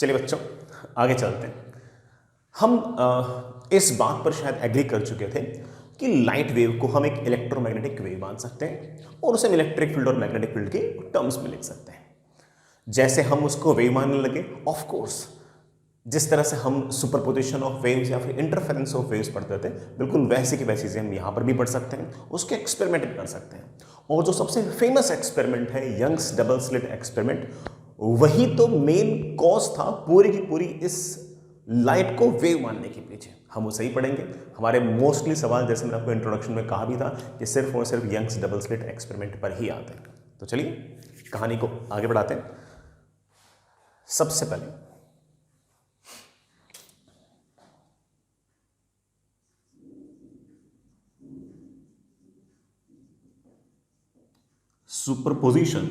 चलिए बच्चों आगे चलते हैं। हम इस बात पर शायद एग्री कर चुके थे कि लाइट वेव को हम एक इलेक्ट्रोमैग्नेटिक वेव मान सकते हैं और उसे हम इलेक्ट्रिक फील्ड और मैग्नेटिक फील्ड के टर्म्स में लिख सकते हैं। जैसे हम उसको वेव मानने लगे, ऑफ कोर्स जिस तरह से हम सुपरपोजिशन ऑफ वेव्स या फिर इंटरफेरेंस ऑफ वेव्स पढ़ते थे, बिल्कुल वैसी की वैसी चीजें हम यहां पर भी पढ़ सकते हैं, उसके एक्सपेरिमेंट भी कर सकते हैं। और जो सबसे फेमस एक्सपेरिमेंट है यंग्स डबल स्लिट एक्सपेरिमेंट, वही तो मेन कॉज था पूरी की पूरी इस लाइट को वेव मानने के पीछे। हम उसे ही पढ़ेंगे। हमारे मोस्टली सवाल, जैसे मैंने आपको इंट्रोडक्शन में कहा भी था, कि सिर्फ और सिर्फ यंग्स डबल स्लिट एक्सपेरिमेंट पर ही आते हैं। तो चलिए कहानी को आगे बढ़ाते हैं। सबसे पहले सुपरपोजिशन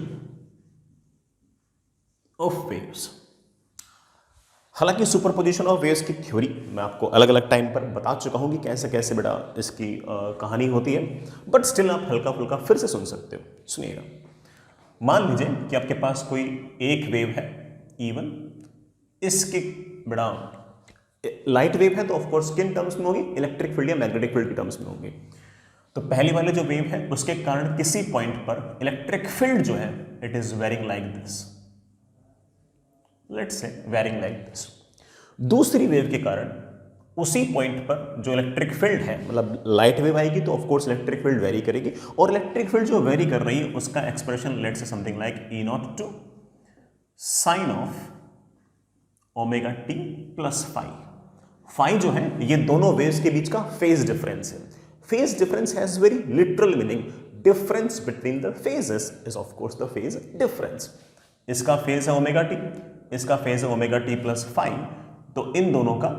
ऑफ वेव्स। हालांकि सुपरपोजिशन ऑफ वेव्स की थ्योरी मैं आपको अलग अलग टाइम पर बता चुका हूं कि कैसे कैसे बेटा इसकी कहानी होती है, बट स्टिल आप हल्का फुल्का फिर से सुन सकते हो। सुनिएगा, मान लीजिए कि आपके पास कोई एक वेव है E1, इसकी बेटा लाइट वेव है, तो ऑफकोर्स किन टर्म्स में होगी? इलेक्ट्रिक फील्ड या मैग्नेटिक फील्ड की टर्म्स में होगी। तो पहली वाली जो वेव है उसके कारण किसी पॉइंट पर इलेक्ट्रिक फील्ड जो है it is varying like this, let's say varying like this. दूसरी वेव के कारण उसी पॉइंट पर जो इलेक्ट्रिक फील्ड है, मतलब लाइट वेव आएगी तो ऑफकोर्स इलेक्ट्रिक फील्ड वेरी करेगी, और इलेक्ट्रिक फील्ड जो वेरी कर रही है उसका expression let's say something like E02 sine of omega T plus phi. Phi जो है ये दोनों वेव्स के बीच का फेज डिफरेंस है। Phase difference has very literal meaning. Difference between the phases is of course the phase difference. इसका phase है ओमेगा टी, इसका फेज है ओमेगा टी प्लस फाइव, तो इन दोनों का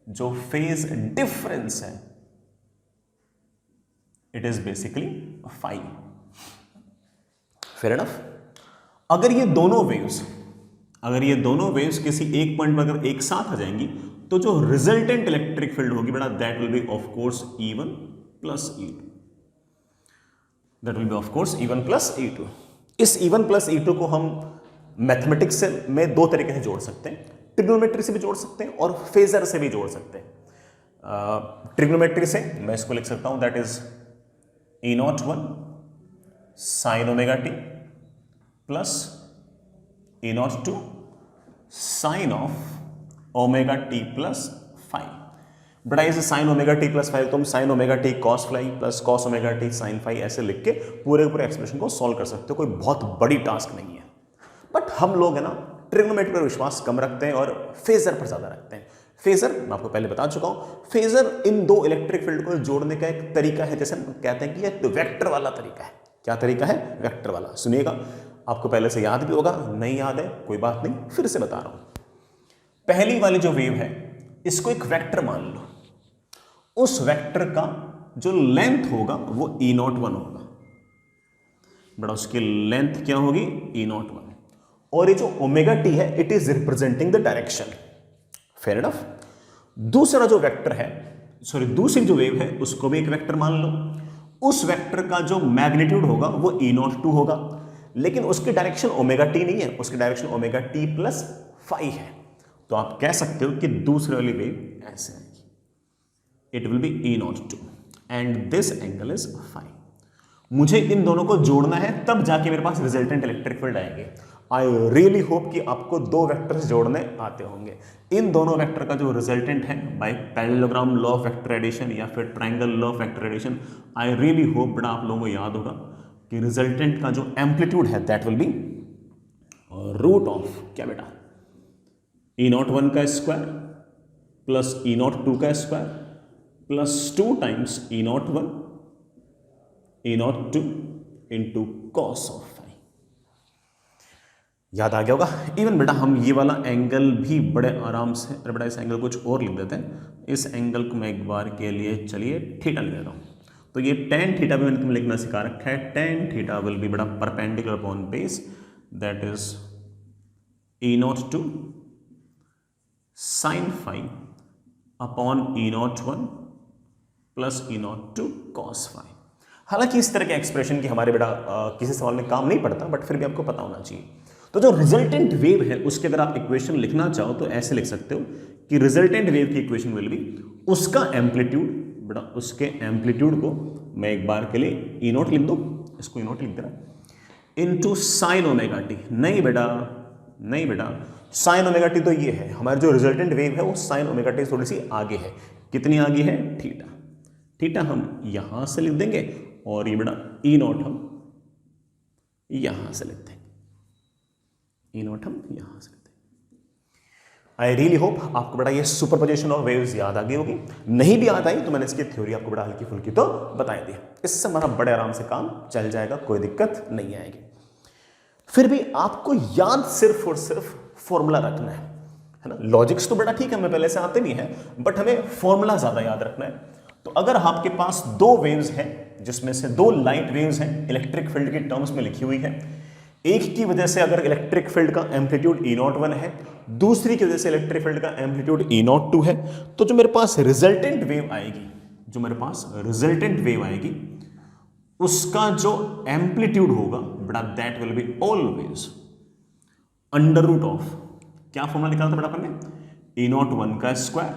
जो फेज डिफरेंस है it is basically five. Fair enough. अगर ये दोनों वेव्स किसी एक पॉइंट पर अगर एक साथ आ जाएंगी तो जो रिजल्टेंट इलेक्ट्रिक फील्ड होगी बेटा that will be of course E1 plus E2। That will be of course E1 plus E2। इस E1 प्लस E2 को हम मैथमेटिक्स में दो तरीके से जोड़ सकते हैं, ट्रिग्नोमेट्री से भी जोड़ सकते हैं और फेजर से भी जोड़ सकते हैं। ट्रिग्नोमेट्री से मैं इसको लिख सकता हूं that is E01 sine omega T plus E02 sine of omega T plus five. बड़ा इसे sine omega T plus five तुम sine omega t cos five plus cos omega t sine five ऐसे लिख के पूरे एक्सप्रेशन को solve कर सकते हो। कोई बहुत बड़ी टास्क नहीं है, बट हम लोग है ना ट्रिग्नोमेट्री पर विश्वास कम रखते हैं और फेजर पर ज्यादा रखते हैं। फेजर मैं आपको पहले बता चुका हूं, फेजर इन दो इलेक्ट्रिक फील्ड को जोड़ने का एक तरीका है, जैसे हम कहते हैं कि ये वेक्टर वाला तरीका है। क्या तरीका है? वेक्टर वाला। सुनिएगा, आपको पहले से याद भी होगा, नहीं याद है कोई बात नहीं, फिर से बता रहा हूं। पहली वाली जो वेव है इसको एक वेक्टर मान लो, उस वेक्टर का जो लेंथ होगा वो E01 होगा। बड़ा उसकी लेंथ क्या होगी? E01। और ये जो ओमेगा टी है it is representing the direction. Fair enough. दूसरा जो वेक्टर है, दूसरी जो वेव है उसको भी एक वेक्टर मान लो, उस वेक्टर का जो मैग्नीट्यूड होगा वो E02 होगा, लेकिन उसकी डायरेक्शन ओमेगा टी नहीं है, उसकी direction omega T plus five है। तो आप कह सकते हो कि दूसरी वाली वेव ऐसे आएगी, it will be E02 and this angle is five. मुझे इन दोनों को जोड़ना है तब जाके मेरे पास रिजल्टेंट इलेक्ट्रिक फील्ड आएंगे। आई रियली होप कि आपको दो वेक्टर्स जोड़ने आते होंगे। इन दोनों वेक्टर का जो रिजल्टेंट है by parallelogram law of vector addition या फिर triangle law of vector addition, I really hope बड़ा आप लोगों को याद होगा कि रिजल्टेंट का जो एम्पलीट्यूड है that will be root of क्या बेटा? E01 का स्क्वायर प्लस E02 का square plus 2 times E01 E02 into cos of five. याद आ गया होगा। इवन बेटा हम ये वाला एंगल भी बड़े आराम से, अरे बेटा इस एंगल कुछ और लिख देते हैं। इस एंगल को मैं एक बार के लिए चलिए थीटा लिख देता हूं। तो ये tan थीटा भी मैंने तुम्हें लिखना सिखा रखा है। tan थीटा विल बी बेटा perpendicular upon base, that is E02 sine five upon E01 plus E02 cos five. हालांकि इस तरह के एक्सप्रेशन की हमारे बेटा किसी सवाल में काम नहीं पड़ता, बट फिर भी आपको पता होना चाहिए। तो जो रिजल्टेंट वेव है उसके अगर आप इक्वेशन लिखना चाहो तो ऐसे लिख सकते हो कि रिजल्टेंट वेव की इक्वेशन विल बी उसका एम्पलीट्यूड, बेटा उसके एम्पलीट्यूड को मैं एक बार के लिए ई नॉट लिख दो, इसको ई नॉट लिख देना, इनटू साइन ओमेगा टी। नहीं बेटा साइन ओमेगा टी तो ये है हमारे जो रिजल्टेंट वेव है वो साइन ओमेगा टी थोड़ी सी आगे है। कितनी आगे है? थीटा। थीटा हम यहां से लिख देंगे और ये बेटा ई नॉट हम यहां से लिख देंगे, ई नॉट हम यहां से लिख देंगे। आई रियली होप आपको बड़ा ये सुपरपोजिशन ऑफ वेव्स याद आ गई होगी। नहीं भी याद आई तो मैंने इसकी थ्योरी आपको बड़ा हल्की फुल्की तो बता दी। इससे हमारा बड़े आराम से काम चल जाएगा, कोई दिक्कत नहीं आएगी। फिर भी आपको याद सिर्फ और सिर्फ फॉर्मूला रखना है ना। लॉजिक्स तो बड़ा ठीक है, हमें पहले से आते भी हैं, बट हमें फॉर्मूला ज्यादा याद रखना है। तो अगर आपके पास दो वेव्स हैं जिसमें से दो लाइट वेव्स हैं इलेक्ट्रिक फील्ड के टर्म्स में लिखी हुई है, एक की वजह से अगर इलेक्ट्रिक फील्ड का एम्पलीट्यूड E01 है, दूसरी की वजह से इलेक्ट्रिक फील्ड का एम्पलीट्यूड E02 है, तो जो मेरे पास रिजल्टेंट वेव आएगी, उसका जो एम्पलीट्यूड होगा बेटा that will be always under root of, क्या फॉर्मूला निकाला था बेटा अपन ने? E01 का स्क्वायर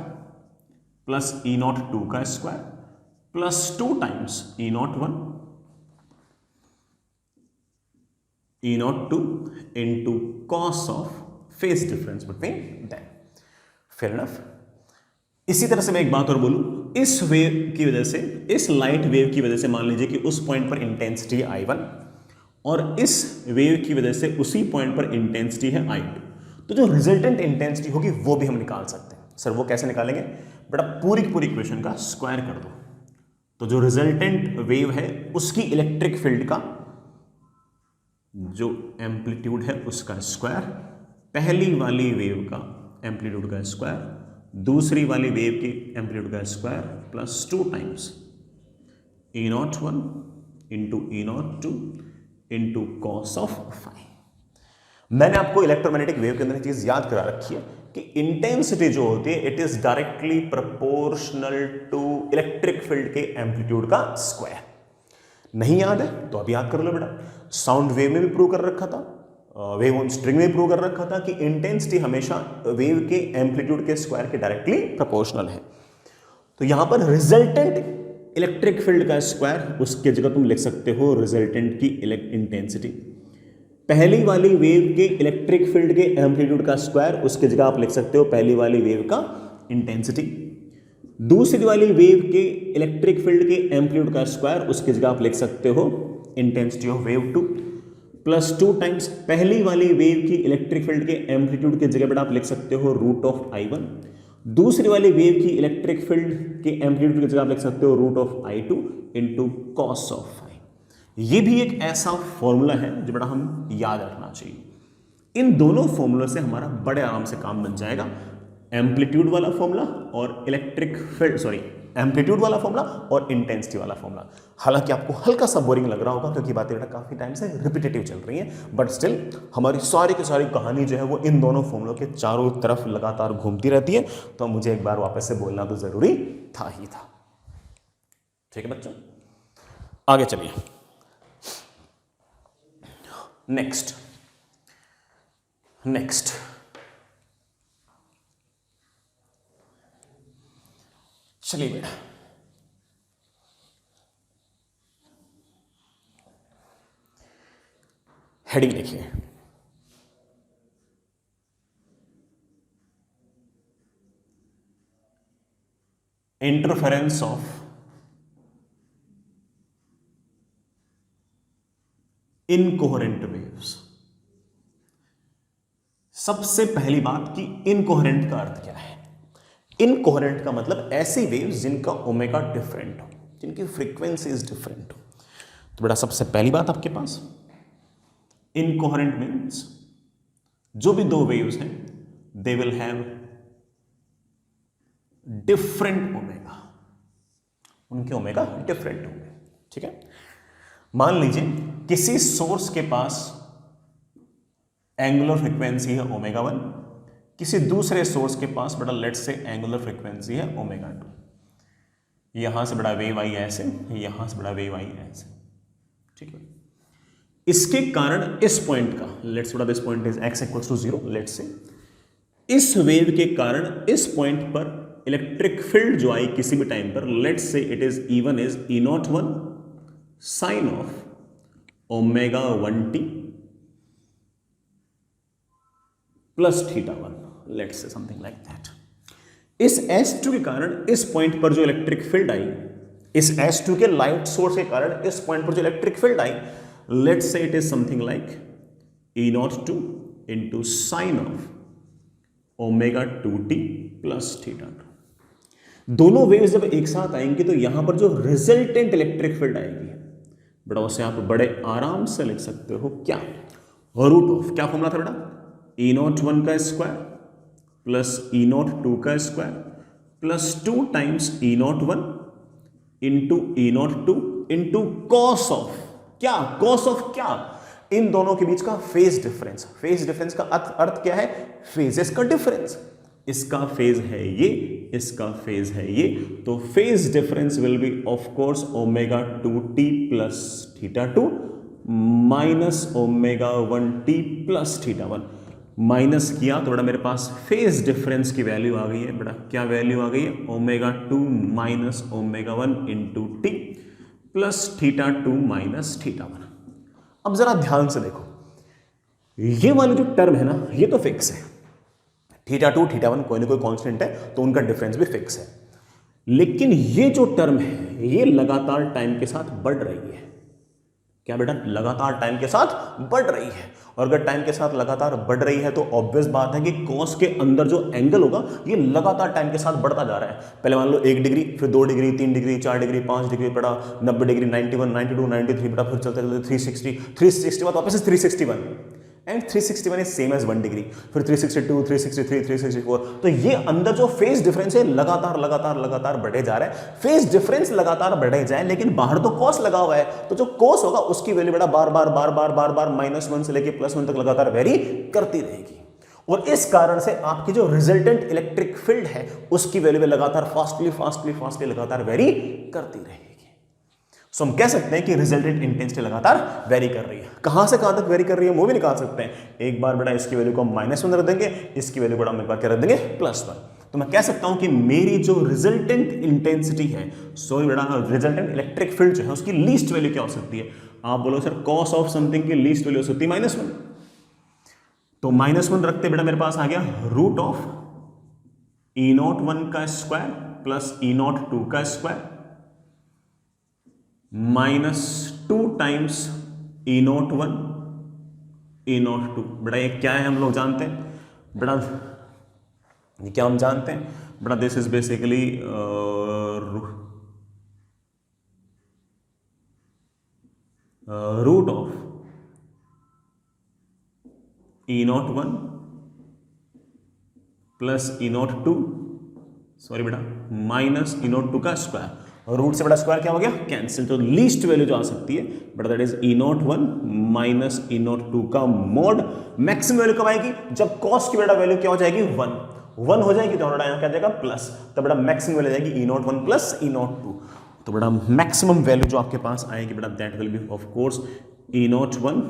प्लस E02 का square plus 2 times E01 E02 into cos of phase difference between them. Fair enough. इसी तरह से मैं एक बात और बोलूं, इस वेव की वजह से, इस लाइट वेव की वजह से मान लीजिए कि उस पॉइंट पर इंटेंसिटी है I1 और इस वेव की वजह से उसी पॉइंट पर इंटेंसिटी है I2, तो जो रिजल्टेंट इंटेंसिटी होगी वो भी हम निकाल सकते हैं। सर वो कैसे निकालेंगे? बेटा पूरी की पूरी इक्वेशन का स्क्वायर कर दो, तो जो रिजल्टेंट वेव है उसकी इलेक्ट्रिक फील्ड का जो एम्पलीट्यूड है उसका स्क्वायर, पहली वाली वेव का एम्पलीट्यूड का स्क्वायर, दूसरी वाली वेव की एम्पलीट्यूड का square plus 2 times E01 into E02 into cos of phi. मैंने आपको इलेक्ट्रोमैग्नेटिक वेव के अंदर एक चीज याद करा रखी है कि इंटेंसिटी जो होती है it is directly proportional to electric field के एम्पलीट्यूड का स्क्वायर। नहीं याद है तो अब याद कर लो बेटा, साउंड वेव में भी प्रूव कर रखा था, वेव ऑन स्ट्रिंग में प्रूव कर रखा था कि इंटेंसिटी हमेशा वेव के एम्पलीट्यूड के स्क्वायर के डायरेक्टली प्रोपोर्शनल है। तो यहां पर रिजल्टेंट इलेक्ट्रिक फील्ड का स्क्वायर, उसके जगह तुम लिख सकते हो रिजल्टेंट की इंटेंसिटी। पहली वाली वेव के इलेक्ट्रिक फील्ड के एम्पलीट्यूड का स्क्वायर, उसके जगह आप लिख सकते हो पहली वाली वेव का इंटेंसिटी। दूसरी वाली वेव के इलेक्ट्रिक फील्ड के एम्पलीट्यूड का स्क्वायर, उसकी जगह आप लिख सकते हो intensity of wave 2 plus 2 times पहली वाली वेव की इलेक्ट्रिक फील्ड के एम्पलीट्यूड की जगह पर आप लिख सकते हो रूट ऑफ I1। दूसरी वाली वेव की इलेक्ट्रिक फील्ड के एम्पलीट्यूड की जगह आप लिख सकते हो root of I2 into cos of phi. ये भी एक ऐसा फॉर्मूला है जो बड़ा हम याद रखना चाहिए। इन दोनों फॉर्मूलों से हमारा बड़े आराम से काम बन जाएगा, एम्पलीट्यूड वाला फॉर्मूला और इलेक्ट्रिक फील्ड एम्पलीट्यूड वाला फॉर्मूला और इंटेंसिटी वाला फॉर्मूला। हालांकि आपको हल्का सा बोरिंग लग रहा होगा क्योंकि बातें बेटा काफी टाइम से रिपीटेटिव चल रही हैं, बट स्टिल हमारी सारी की सारी कहानी जो है वो इन दोनों फॉर्मूलों के चारों तरफ लगातार घूमती रहती है, तो मुझे एक बार वापस से बोलना तो जरूरी था ही था। ठीक है बच्चों, आगे चलिए। नेक्स्ट चलिए बेटा, हेडिंग लिखिए, इंटरफेरेंस ऑफ इनकोहेरेंट वेव्स। सबसे पहली बात कि इनकोहेरेंट का अर्थ क्या है? इनकोहेरेंट का मतलब ऐसी वेव्स जिनका ओमेगा डिफरेंट हो, जिनकी फ्रीक्वेंसीज डिफरेंट हो। तो बेटा सबसे पहली बात आपके पास इनकोहेरेंट मीन्स जो भी दो वेव्स हैं they will have different omega, उनके ओमेगा डिफरेंट होंगे। ठीक है, मान लीजिए किसी सोर्स के पास एंगुलर फ्रीक्वेंसी है ओमेगा 1, किसी दूसरे सोर्स के पास बड़ा लेट से एंगुलर फ्रीक्वेंसी है ओमेगा 2। यहां से बड़ा वेव आई ऐसे, यहां से बड़ा वेव आई ऐसे। ठीक है, इसके कारण इस पॉइंट का, लेट्स बड़ा this point is x equals to 0, let's say इस वेव के कारण इस पॉइंट पर इलेक्ट्रिक फील्ड जो आई किसी भी टाइम पर, let's say it is E1 is E01 sine of omega 1t plus θ1, let's say something like that. इस S2 के कारण इस पॉइंट पर जो इलेक्ट्रिक फील्ड आई, इस S2 के लाइट सोर्स के कारण इस पॉइंट पर जो इलेक्ट्रिक फील्ड आई, let's say it is something like E02 into sine of omega 2t plus θ2। दोनों वेव्स जब एक साथ आएंगी तो यहां पर जो रिजल्टेंट इलेक्ट्रिक फील्ड आएगी बेटा, उसे आप बड़े आराम से लिख सकते हो क्या, रूट ऑफ, क्या फॉर्मूला था बेटा, E01 का स्क्वायर प्लस E02 का square plus 2 times E01 into E02 into cos of क्या, कॉस ऑफ क्या, इन दोनों के बीच का फेज डिफरेंस। फेज डिफरेंस का अर्थ क्या है, फेजेस का डिफरेंस। इसका फेज है ये, इसका फेज है ये, तो phase difference will be of course omega 2t plus θ2 minus omega 1t plus θ1। Minus किया तो बेटा मेरे पास फेज डिफरेंस की वैल्यू आ गई है बेटा, क्या वैल्यू आ गई है, omega 2 minus omega 1 into t plus θ2 minus θ1। अब जरा ध्यान से देखो, ये वाली जो टर्म है ना, ये तो फिक्स है, θ2 θ1 कोई ना कोई कांस्टेंट है तो उनका डिफरेंस भी फिक्स है। लेकिन ये जो टर्म है ये लगातार टाइम के साथ बढ़ रही है। क्या बेटा, लगातार टाइम के साथ बढ़ रही है। और अगर टाइम के साथ लगातार बढ़ रही है तो ऑब्वियस बात है कि कॉस के अंदर जो एंगल होगा ये लगातार टाइम के साथ बढ़ता जा रहा है। पहले मान लो 1 डिग्री, फिर 2 डिग्री, 3 डिग्री, 4 डिग्री, 5 डिग्री, बड़ा 90 डिग्री, 91, 92, 93, बड़ा फिर चलते चलते 360, 360 बाद वापस 361 and 361 is same as 1 degree, फिर 362, 363, 364। तो ये अंदर जो फेज डिफरेंस है लगातार लगातार लगातार बढ़े जा रहा है। फेज डिफरेंस लगातार बढ़े जाए लेकिन बाहर तो कॉस लगा हुआ है, तो जो कॉस होगा उसकी वैल्यू बेटा बार बार बार बार बार बार -1 से लेके +1 तक लगातार वेरी करती रहेगी। और इस कारण से आपकी जो रिजल्टेंट इलेक्ट्रिक फील्ड है उसकी वैल्यू में लगातार फास्टली लगातार वेरी करती रहेगी। सो हम कह सकते हैं कि रिजल्टेंट इंटेंसिटी लगातार वेरी कर रही है। कहां से कहां तक वेरी कर रही है वो भी निकाल सकते हैं। एक बार बेटा इसकी वैल्यू को हम -1 रख देंगे, इसकी वैल्यू बेटा हम एक बार क्या रख देंगे, +1। तो मैं कह सकता हूं कि मेरी जो रिजल्टेंट इंटेंसिटी है, सॉरी बेटा रिजल्टेंट इलेक्ट्रिक फील्ड जो है उसकी लीस्ट वैल्यू क्या हो सकती है। आप बोलो सर कॉस ऑफ समथिंग की लीस्ट वैल्यू हो सकती है -1। तो -1 रखते बेटा मेरे पास आ गया रूट ऑफ E01 का स्क्वायर प्लस E02 का स्क्वायर -2 टाइम्स E01 E02। बेटा ये क्या है हम लोग जानते हैं बेटा, ये क्या हम जानते हैं बेटा, this is basically root of E01 plus E02, sorry बेटा माइनस E02 का स्क्वायर। रूट से बड़ा स्क्वायर क्या हो गया, कैंसिल। तो लीस्ट वैल्यू जो आ सकती है but that is E01 minus E02 का मोड। मैक्सिमम वैल्यू कब आएगी, जब कॉस की बेटा वैल्यू क्या हो जाएगी 1 हो जाएगी, तो बेटा यहाँ क्या जाएगा प्लस, तो बेटा मैक्सिमम वैल्यू जाएगी E01 प्लस E02। तो बेटा मैक्सिमम वैल्यू जो आपके पास आएगी बेटा that will be of course E01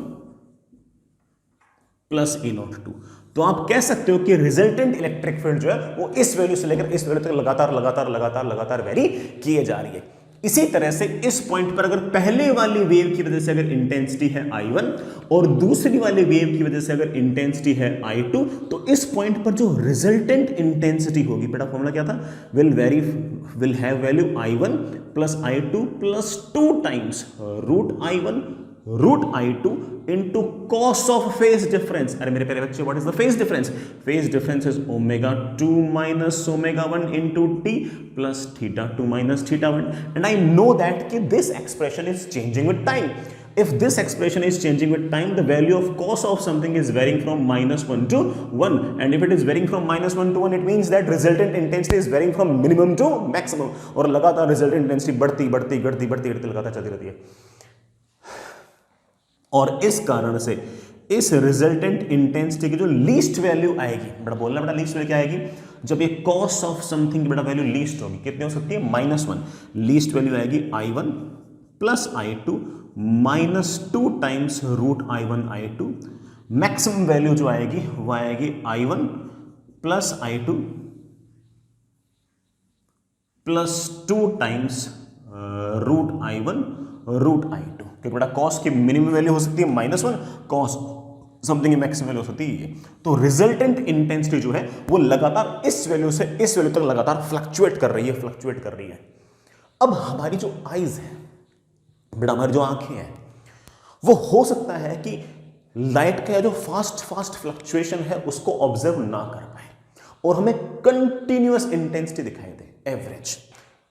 plus E02। तो आप कह सकते हो कि रिजल्टेंट इलेक्ट्रिक फील्ड जो है वो इस वैल्यू से लेकर इस वैल्यू तक लगातार वेरी किए जा रही है। इसी तरह से इस पॉइंट पर अगर पहले वाली वेव की वजह से अगर इंटेंसिटी है I1 और दूसरी वाली वेव की वजह से अगर इंटेंसिटी है I2, तो इस पॉइंट पर जो रिजल्टेंट इंटेंसिटी होगी बेटा फॉर्मूला क्या था, will have value I1 plus I2 plus 2 times root I1 root I2 into cos of phase difference. अरे मेरे प्यारे बच्चे what is the phase difference, phase difference is omega 2 minus omega 1 into t plus θ2 minus θ1। And I know that कि this expression is changing with time. If this expression is changing with time, the value of cos of something is varying from -1 to 1, and if it is varying from -1 to 1, it means that resultant intensity is varying from minimum to maximum। और लगातार resultant intensity बढ़ती लगातार चलती रहती है। और इस कारण से इस रिजल्टेंट इंटेंसिटी की जो लीस्ट वैल्यू आएगी, बेटा बोलना बेटा लीस्ट वैल्यू क्या आएगी, जब ये कॉस ऑफ समथिंग की बेटा वैल्यू लीस्ट होगी, कितनी हो सकती है -1, लीस्ट वैल्यू आएगी I1 plus I2 -2 times √I1 I2। Maximum value जो आएगी वो आएगी I1 plus I2 plus 2 times √I1 √I2, क्योंकि बेटा कॉस की मिनिमम वैल्यू हो सकती है -1, कॉस समथिंग की मैक्सिमम वैल्यू हो सकती है ये। तो रिजल्टेंट इंटेंसिटी जो है वो लगातार इस वैल्यू से इस वैल्यू तक लगातार फ्लक्चुएट कर रही है। अब हमारी जो आईज है बेटा, हमारी जो आंखें हैं, वो हो सकता है कि लाइट का जो फास्ट फ्लक्चुएशन है उसको ऑब्जर्व ना कर पाए और हमें कंटिन्यूअस इंटेंसिटी दिखाई दे, एवरेज।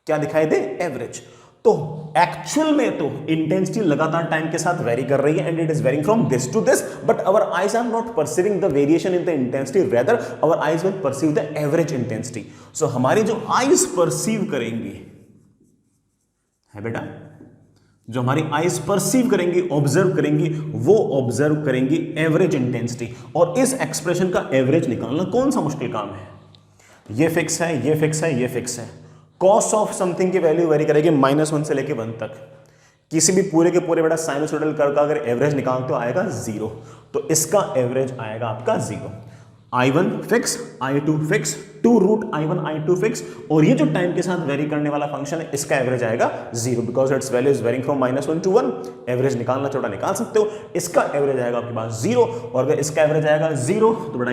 क्या दिखाई दे? एवरेज। तो एक्चुअल में तो इंटेंसिटी लगातार टाइम के साथ वेरी कर रही है and it is varying from this to this, but our eyes are not perceiving the variation in the intensity, rather our eyes will perceive the average intensity. So हमारी जो eyes perceive करेंगी है बेटा, जो हमारी आईज परसीव करेंगी, observe करेंगी, वो ऑब्जर्व करेंगी एवरेज इंटेंसिटी। और इस एक्सप्रेशन का एवरेज निकालना कौन सा मुश्किल काम है? ये फिक्स है, ये फिक्स है, ये फिक्स है। कॉस ऑफ समथिंग की वैल्यू वेरी करेगी -1 से लेके 1 तक। किसी भी पूरे के पूरे बेटा साइनसोइडल कर्व का अगर एवरेज निकालते हो आएगा 0, तो इसका एवरेज आएगा आपका 0। I1 fix, I2 fix, 2 √I1 I2 fix, और ये जो टाइम के साथ वेरी करने वाला फंक्शन है इसका एवरेज आएगा 0, because its value is varying from -1 to 1। Average निकालना छोटा निकाल सकते हो, इसका एवरेज आएगा आपके पास 0, और अगर इसका एवरेज आएगा 0 तो बेटा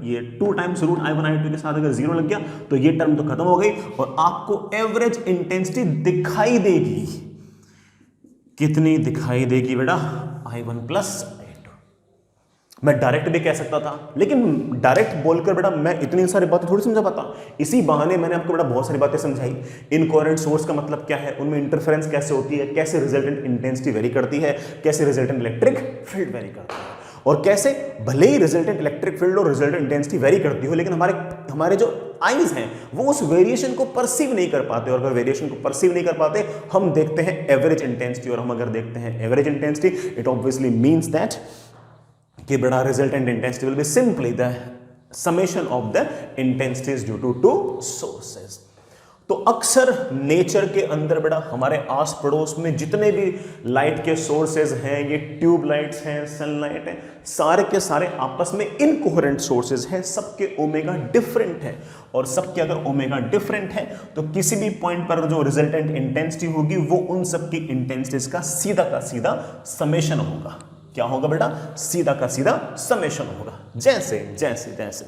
ये 2 टाइम्स √I1 I2 के साथ अगर 0 लग गया तो ये टर्म तो खत्म हो गई और आपको एवरेज इंटेंसिटी दिखाई देगी। कितनी दिखाई देगी बेटा? I1 plus I2। मैं डायरेक्ट भी कह सकता था, लेकिन डायरेक्ट बोलकर बेटा मैं इतनी सारी बातें थोड़ी समझा पाता। इसी बहाने मैंने आपको बेटा बहुत सारी बातें समझाई। इनकोहेरेंट सोर्स का मतलब क्या है, उनमें इंटरफेरेंस कैसे होती है, कैसे रिजल्टेंट इंटेंसिटी वेरी करती है, कैसे रिजल्टेंट इलेक्ट्रिक फील्ड वेरी करता है, और कैसे भले ही रिजल्टेंट इलेक्ट्रिक फील्ड और रिजल्टेंट इंटेंसिटी वेरी करती हो, लेकिन हमारे जो आईज हैं वो उस वेरिएशन को परसीव नहीं कर पाते, और अगर वेरिएशन को परसीव नहीं कर पाते हम देखते हैं एवरेज इंटेंसिटी, और हम अगर देखते हैं average intensity it obviously means that कि बेटा resultant intensity will be simply the summation of the intensities due to 2 sources. तो अक्सर नेचर के अंदर बेटा हमारे आस पड़ोस में जितने भी लाइट के सोर्सेज हैं, ये ट्यूब लाइट्स हैं, सनलाइट है, सारे के सारे आपस में इनकोहेरेंट सोर्सेज हैं, सबके ओमेगा डिफरेंट है, और सबके अगर ओमेगा डिफरेंट है तो किसी भी पॉइंट पर जो रिजल्टेंट इंटेंसिटी होगी वो उन सबकी इंटेंसिटीज का सीधा समेशन होगा। क्या होगा बेटा? सीधा का सीधा समेशन होगा। जैसे जैसे जैसे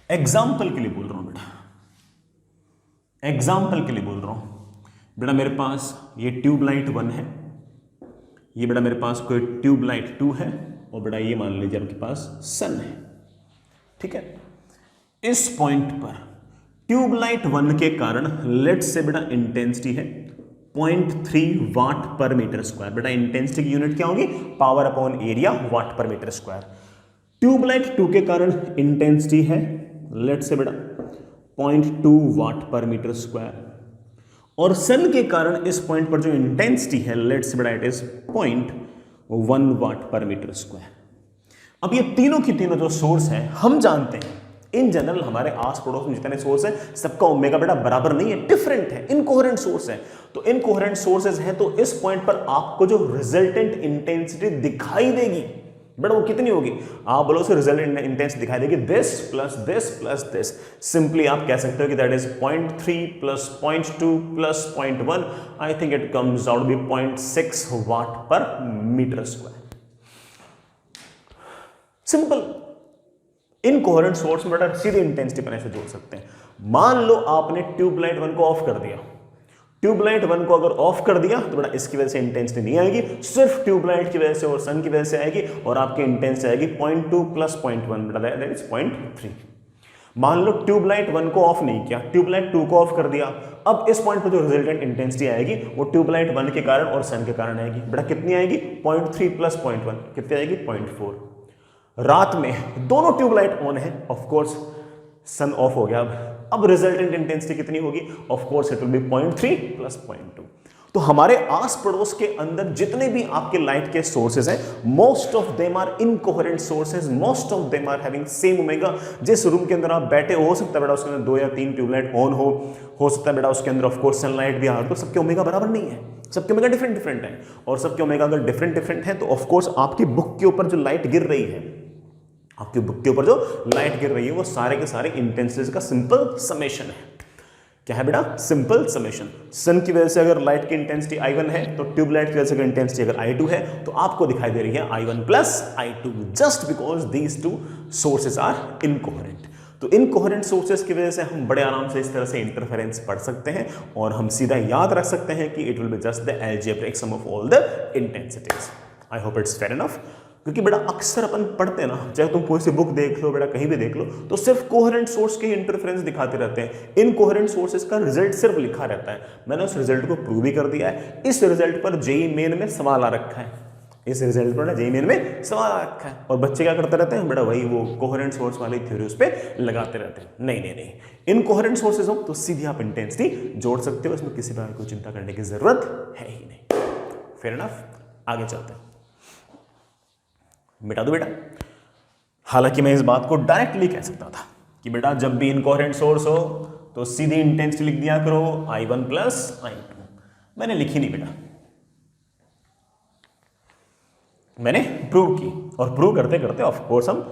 एग्जाम्पल के लिए बोल रहा हूं बेटा, एग्जाम्पल के लिए बोल रहा हूं बेटा, मेरे पास ये ट्यूबलाइट 1 है, ये बेटा मेरे पास कोई ट्यूबलाइट 2 है, और बेटा ये मान लीजिए आपके पास सन है। ठीक है, इस पॉइंट पर ट्यूबलाइट 1 के कारण लेट्स से बेटा इंटेंसिटी है 0.3 वाट पर मीटर स्क्वायर। बेटा इंटेंसिटी की यूनिट क्या होगी? पावर अपॉन एरिया, वाट पर मीटर स्क्वायर। ट्यूबलाइट 2 के कारण इंटेंसिटी है लेट्स से बेटा 0.2 वाट पर मीटर स्क्वायर, और सन के कारण इस पॉइंट पर जो इंटेंसिटी है लेट्स से बेटा इट इज 0.1 वाट पर मीटर स्क्वायर। अब ये तीनों की तीनों जो सोर्स है हम जानते हैं इन जनरल हमारे आस पड़ोस में जितने सोर्स है सबका ओमेगा बेटा बराबर नहीं है, डिफरेंट है, इनकोहेरेंट सोर्स है। तो इनकोहेरेंट सोर्सेज हैं, तो इस पॉइंट पर आपको जो रिजल्टेंट इंटेंसिटी दिखाई देगी बेटा वो कितनी होगी? आप बोलो से रिजल्टेंट इंटेंसिटी दिखाई देगी this plus this plus this. Simply आप कह सकते हो कि that is 0.3 plus 0.2 plus 0.1, I think it comes out be 0.6 watt पर metre square. Simple. Incoherent source में बेटा सीधे इंटेंसिटी पर ऐसे जोड़ सकते हैं। मान लो आपने ट्यूबलाइट 1 को ऑफ कर दिया, ट्यूबलाइट 1 को अगर ऑफ कर दिया तो बेटा इसकी वजह से इंटेंसिटी नहीं आएगी, सिर्फ ट्यूबलाइट की वजह से और सन की वजह से आएगी, और आपकी इंटेंसिटी आएगी 0.2 प्लस 0.1 बेटा दैट इज 0.3। मान लो ट्यूबलाइट 1 को ऑफ नहीं किया, ट्यूबलाइट 2 को ऑफ कर दिया, अब इस पॉइंट पर जो रिजल्टेंट इंटेंसिटी आएगी वो ट्यूबलाइट 1 के कारण और सन के कारण आएगी। बेटा कितनी आएगी? 0.3 प्लस 0.1 कितनी आएगी? 0.4। रात में दोनों ट्यूबलाइट ऑन है, ऑफ कोर्स सन ऑफ हो गया, अब रिजल्टेंट इंटेंसिटी कितनी होगी? Of course it will B 0.3 plus 0.2। तो हमारे आस पड़ोस के अंदर जितने भी आपके लाइट के सोर्सेज हैं, most of them are incoherent sources, most of them are having same omega. जिस रूम के अंदर आप बैठे हो सकता है बेटा उसके अंदर 2 या 3 ट्यूबलाइट ऑन हो सकता है बेटा उसके अंदर ऑफ कोर्स सनलाइट भी आ रही, तो सबके ओमेगा बराबर नहीं है, सबके ओमेगा डिफरेंट डिफरेंट है। और सबके ओमेगा अगर डिफरेंट डिफरेंट है तो ऑफ कोर्स आपकी बुक के ऊपर जो लाइट गिर रही है, आपके बुक के ऊपर जो लाइट गिर रही है वो सारे के सारे इंटेंसिटीज का सिंपल समेशन है। क्या है बेटा? Simple summation. सन की वजह से अगर लाइट की इंटेंसिटी I1 है तो ट्यूबलाइट की वजह से अगर इंटेंसिटी अगर I2 है तो आपको दिखाई दे रही है I1 plus I2, just because these two sources are incoherent. तो इनकोहेरेंट सोर्सेज की वजह से हम बड़े आराम से इस तरह से इंटरफेरेंस पढ़ सकते हैं और हम सीधा याद रख सकते हैं कि it will be just the algebraic sum of all the intensities. I hope it's fair enough. क्योंकि बेटा अक्सर अपन पढ़ते हैं ना, चाहे तुम कोई सी बुक देख लो बेटा, कहीं भी देख लो, तो सिर्फ कोहेरेंट सोर्स के इंटरफेरेंस दिखाते रहते हैं, इनकोहेरेंट सोर्सेज का रिजल्ट सिर्फ लिखा रहता है। मैंने उस रिजल्ट को प्रूव भी कर दिया है। इस रिजल्ट पर जेईई मेन में सवाल आ रखा है, इस रिजल्ट पर ना जेईई मेन में सवाल आ रखा है, और बच्चे क्या करते रहते हैं बेटा, वही वो कोहेरेंट सोर्स वाली थ्योरी उस पर लगाते रहते हैं। नहीं नहीं नहीं, इनकोहेरेंट सोर्सेज हो तो सीधी आप इंटेंसिटी जोड़ सकते हो, इसमें किसी प्रकार की चिंता करने की जरूरत है ही नहीं। फेयर इनफ, आगे चलते हैं। मिटा दो बेटा। हालांकि मैं इस बात को डायरेक्टली कह सकता था कि बेटा जब भी इनकोहेरेंट सोर्स हो तो सीधी इंटेंसिटी लिख दिया करो I1 प्लस I2। मैंने लिखी नहीं बेटा, मैंने प्रूव की, और प्रूव करते करते ऑफ कोर्स हम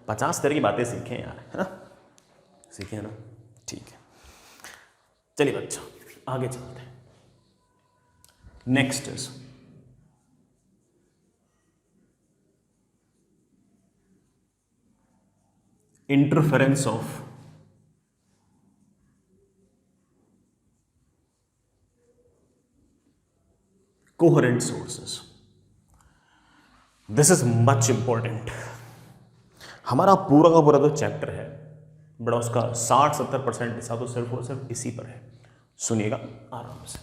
50 तरह की बातें सीखे यार, है ना, सीखे है ना, ठीक है। चलिए बच्चों आगे चलते हैं। Next is interference of coherent sources. This is much important. हमारा पूरा का पूरा जो चैप्टर है बड़ा, उसका 60-70% हिस्सा तो सिर्फ और सिर्फ इसी पर है। सुनिएगा आराम से।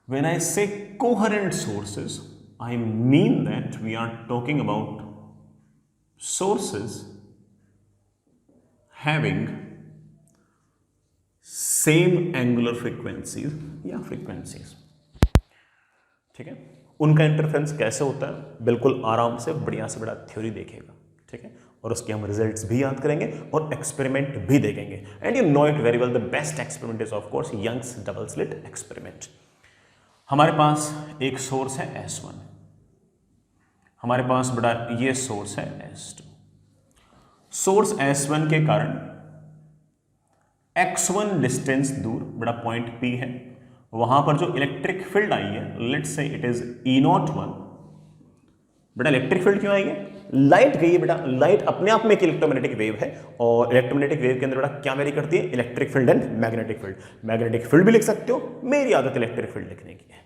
When I say coherent sources, I mean that we are talking about sources having same angular frequencies या frequencies, ठीक है। उनका इंटरफेरेंस कैसे होता है बिल्कुल आराम से बढ़िया से बड़ा थ्योरी देखेगा, ठीक है, और उसके हम रिजल्ट्स भी याद करेंगे और एक्सपेरिमेंट भी देखेंगे। And you know it very well, the best experiment is of course Young's double slit experiment. हमारे पास एक सोर्स है S1, हमारे पास बड़ा ये सोर्स है S2। सोर्स S1 के कारण x1 डिस्टेंस दूर बड़ा पॉइंट P है, वहां पर जो इलेक्ट्रिक फील्ड आई है, let's say it is E01। बेटा इलेक्ट्रिक फील्ड क्यों आई है? लाइट गई है बेटा, लाइट अपने आप में एक इलेक्ट्रोमैग्नेटिक वेव है, और इलेक्ट्रोमैग्नेटिक वेव के अंदर बेटा क्या वेरी करती है? Electric field and magnetic field. Magnetic field भी लिख सकते हो, मेरी आदत इलेक्ट्रिक फील्ड लिखने की है।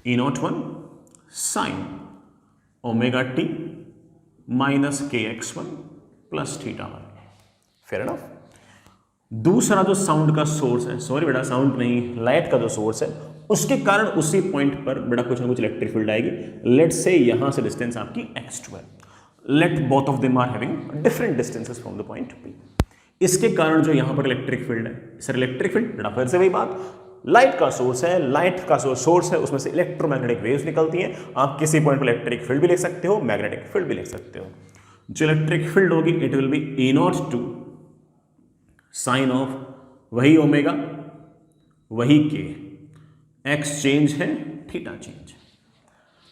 E01 sine omega T minus KX1 plus θ1। Fair enough. दूसरा जो साउंड का सोर्स है, सॉरी बेटा साउंड नहीं, लाइट का जो सोर्स है, उसके कारण उसी पॉइंट पर बेटा कुछ ना कुछ इलेक्ट्रिक फील्ड आएगी। लेट से यहां से डिस्टेंस आपकी x2 है, let both of them are having different distances from the point P। इसके कारण जो यहां पर इलेक्ट्रिक फील्ड है, सर इलेक्ट्रिक फील्ड बेटा फिर से वही बात, लाइट का सोर्स है, लाइट का सोर्स है, उसमें से इलेक्ट्रोमैग्नेटिक वेव्स निकलती हैं। आप किसी पॉइंट पर इलेक्ट्रिक फील्ड भी लिख सकते हो, मैग्नेटिक फील्ड भी लिख सकते हो। जो इलेक्ट्रिक फील्ड होगी it will be E02 sine of वही ओमेगा वही के, एक्स चेंज है थीटा चेंज।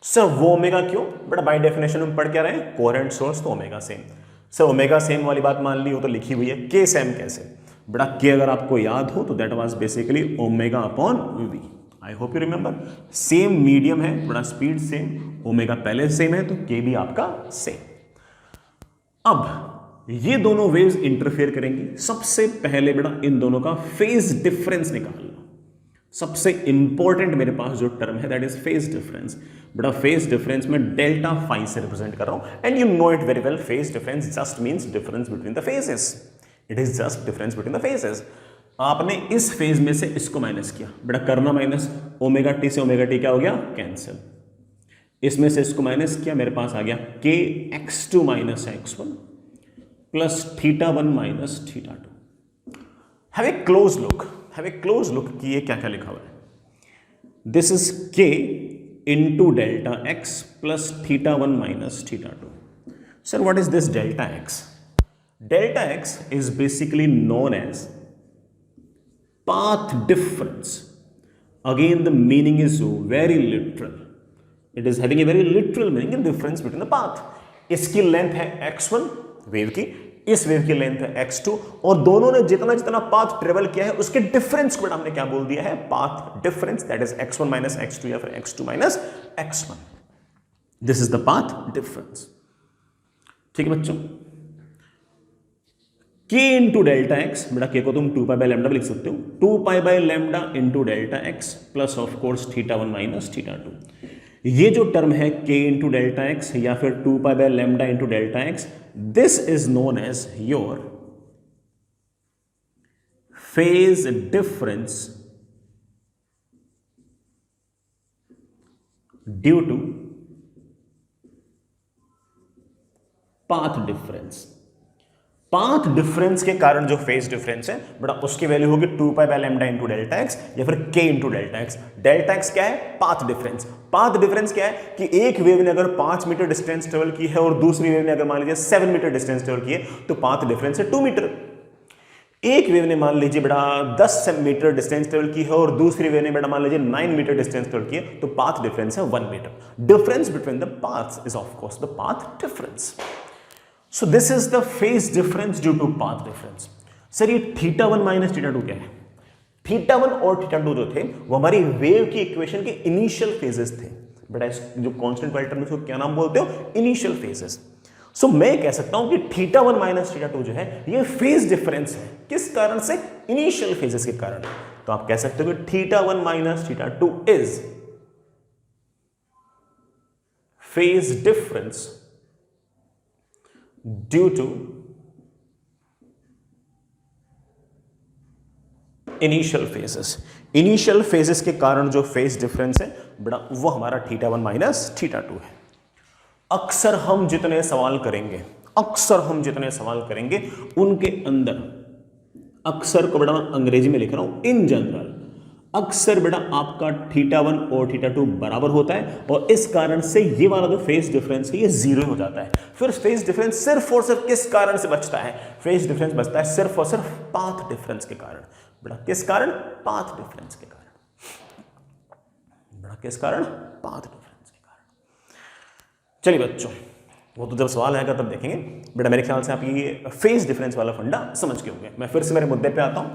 सर वो ओमेगा क्यों? बट बाय डेफिनेशन हम पढ़ क्या रहे हैं? कोहेरेंट सोर्स तो omega same. Sir omega same वाली बात मान ली हो तो लिखी हुई है, के सेम कैसे? बड़ा के अगर आपको याद हो तो that was basically omega upon V. I hope you remember. Same medium है, बड़ा स्पीड सेम, ओमेगा पहले सेम है तो के भी आपका सेम। अब ये दोनों वेव्स इंटरफेयर करेंगी। सबसे पहले बेटा इन दोनों का फेज डिफरेंस निकाल लो। सबसे इंपॉर्टेंट मेरे पास जो टर्म है दैट इज फेज डिफरेंस। बेटा फेज डिफरेंस में डेल्टा फाई से रिप्रेजेंट कर रहा हूं, and you know it very well, phase difference just means difference between the phases. It is just difference between the phases. आपने इस phase में से इसको माइनस किया, बेटा करना माइनस, ओमेगा टी से ओमेगा टी क्या हो गया? कैंसिल। इसमें से इसको माइनस किया, मेरे पास आ गया के x2 minus x1 plus θ1 minus θ2। Have a close look, have a close look कि ये क्या क्या लिखा हुआ है। This is k into delta x plus theta 1 minus theta 2. Sir, what is this delta x? Delta x is basically known as path difference. Again, the meaning is very literal. It is having a very literal meaning in difference between the path. इसकी length है x1 wave की, इस wave की length है x2 और दोनों ने जितना जितना पाथ ट्रेवल किया है उसके डिफरेंस को हमने क्या बोल दिया है? Path difference, that is x1 minus x2 या फिर x2 minus x1. This is the path difference. ठीक है बच्चों. k इंटू डेल्टा एक्स, बेटा k को तुम 2 पाई बाय लैम्डा लिख सकते हो. 2 pi by lambda into delta x plus of course theta 1 minus theta 2. ये जो टर्म है k इंटू डेल्टा एक्स या फिर 2 pi by lambda into delta X, this is known as your phase difference due to path difference. Path difference के कारण जो phase difference है बेटा उसकी वैल्यू होगी 2 pi by lambda into delta x या फिर k into delta x. Delta x क्या है? Path difference. पाथ डिफरेंस क्या है कि एक वेव ने अगर 5 मीटर डिस्टेंस ट्रेवल की है और दूसरी वेव ने अगर मान लीजिए 7 मीटर डिस्टेंस ट्रेवल की है तो पाथ डिफरेंस है 2 मीटर. एक वेव ने मान लीजिए बेटा 10 मीटर डिस्टेंस ट्रेवल की है और दूसरी वेव ने बेटा मान लीजिए 9 मीटर डिस्टेंस ट्रेवल की है तो पाथ डिफरेंस है 1 metre. Difference between the paths is of course the path difference. So this is the phase difference due to path difference. Sir ये थीटा 1 माइनस थीटा 2 क्या है? थीटा 1 और theta 2 जो थे वो हमारी वेव की इक्वेशन के इनिशियल फेजेस थे. बेटा जो कांस्टेंट वाले टर्म इसको क्या नाम बोलते हो? Initial phases. सो मैं कह सकता हूं कि थीटा 1 माइनस थीटा 2 जो है ये फेज डिफरेंस है. किस कारण से? इनिशियल फेजेस के कारण. तो आप कह सकते हो कि theta 1 minus theta 2 is phase difference due to initial phases. Initial phases के कारण जो फेज डिफरेंस है बेटा वो हमारा थीटा 1 माइनस थीटा 2 है. अक्सर हम जितने सवाल करेंगे उनके अंदर, अक्सर को बेटा मैं अंग्रेजी में लिख रहा हूं, इन जनरल अक्सर बेटा आपका थीटा 1 और थीटा 2 बराबर होता है और इस कारण से ये वाला जो फेज डिफरेंस है ये जीरो हो जाता है. फिर फेज डिफरेंस सिर्फ और सिर्फ किस कारण से बचता है? फेज डिफरेंस बचता है सिर्फ और सिर्फ पाथ डिफरेंस के कारण. बेटा किस कारण? पाथ डिफरेंस के कारण. बेटा किस कारण? पाथ डिफरेंस के कारण. चलिए बच्चों, वो तो जब सवाल आएगा तब देखेंगे. बेटा मेरे ख्याल से आप ये फेज डिफरेंस वाला फंडा समझ के होंगे. मैं फिर से मेरे मुद्दे पे आता हूं.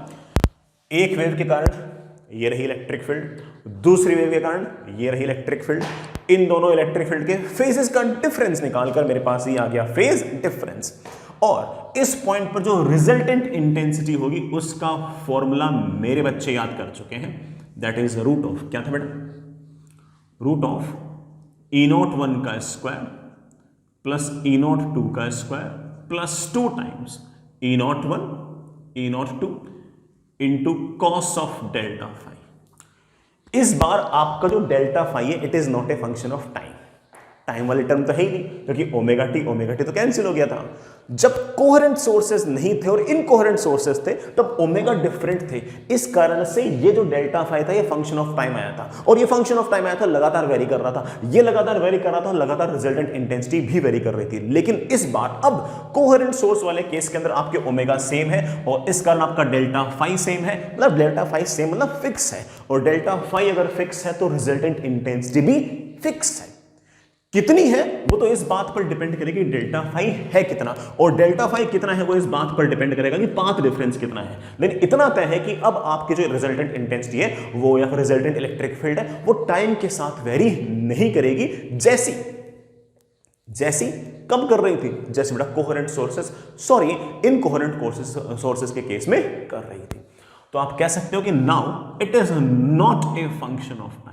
एक वेव के कारण ये रही इलेक्ट्रिक फील्ड, दूसरी वेव के कारण ये रही इलेक्ट्रिक फील्ड. इन दोनों इलेक्ट्रिक फील्ड के फेजेस का डिफरेंस निकालकर मेरे पास ये आ गया फेज डिफरेंस. और इस पॉइंट पर जो रिजल्टेंट इंटेंसिटी होगी उसका फॉर्मूला मेरे बच्चे याद कर चुके हैं. दैट इज रूट ऑफ, क्या था बेटा? रूट ऑफ E01 का स्क्वायर प्लस E02 का square plus 2 times E01 E02 into cos of delta phi. इस बार आपका जो डेल्टा फाई है it is not a function of time. Time वाली टर्म तो है ही नहीं क्योंकि ओमेगा टी तो कैंसिल हो गया था. जब कोहेरेंट सोर्सेस नहीं थे और इनकोहेरेंट सोर्सेस थे तब ओमेगा डिफरेंट थे. इस कारण से ये जो डेल्टा फाई था ये फंक्शन ऑफ टाइम आया था और ये फंक्शन ऑफ टाइम आया था, लगातार वेरी कर रहा था. ये लगातार वेरी कर रहा था, लगातार रिजल्टेंट इंटेंसिटी भी वेरी कर रही थी. लेकिन इस बार अब कोहेरेंट सोर्स वाले केस के अंदर आपके ओमेगा सेम है और इस कारण आपका डेल्टा फाई सेम है. मतलब डेल्टा फाई सेम मतलब फिक्स है और डेल्टा फाई अगर फिक्स है तो रिजल्टेंट इंटेंसिटी भी फिक्स है. कितनी है वो तो इस बात पर डिपेंड करेगी डेल्टा फाई है कितना, और डेल्टा फाई कितना है वो इस बात पर डिपेंड करेगा कि पाथ डिफरेंस कितना है. लेकिन इतना तय है कि अब आपकी जो रिजल्टेंट इंटेंसिटी है वो या फिर रिजल्टेंट इलेक्ट्रिक फील्ड है वो टाइम के साथ वेरी नहीं करेगी. जैसी कब कर रही थी? जैसे बेटा कोहेरेंट सोर्सेस इनकोहेरेंट सोर्सेस के केस में कर रही थी. तो आप कह सकते हो कि now it is not a function of time.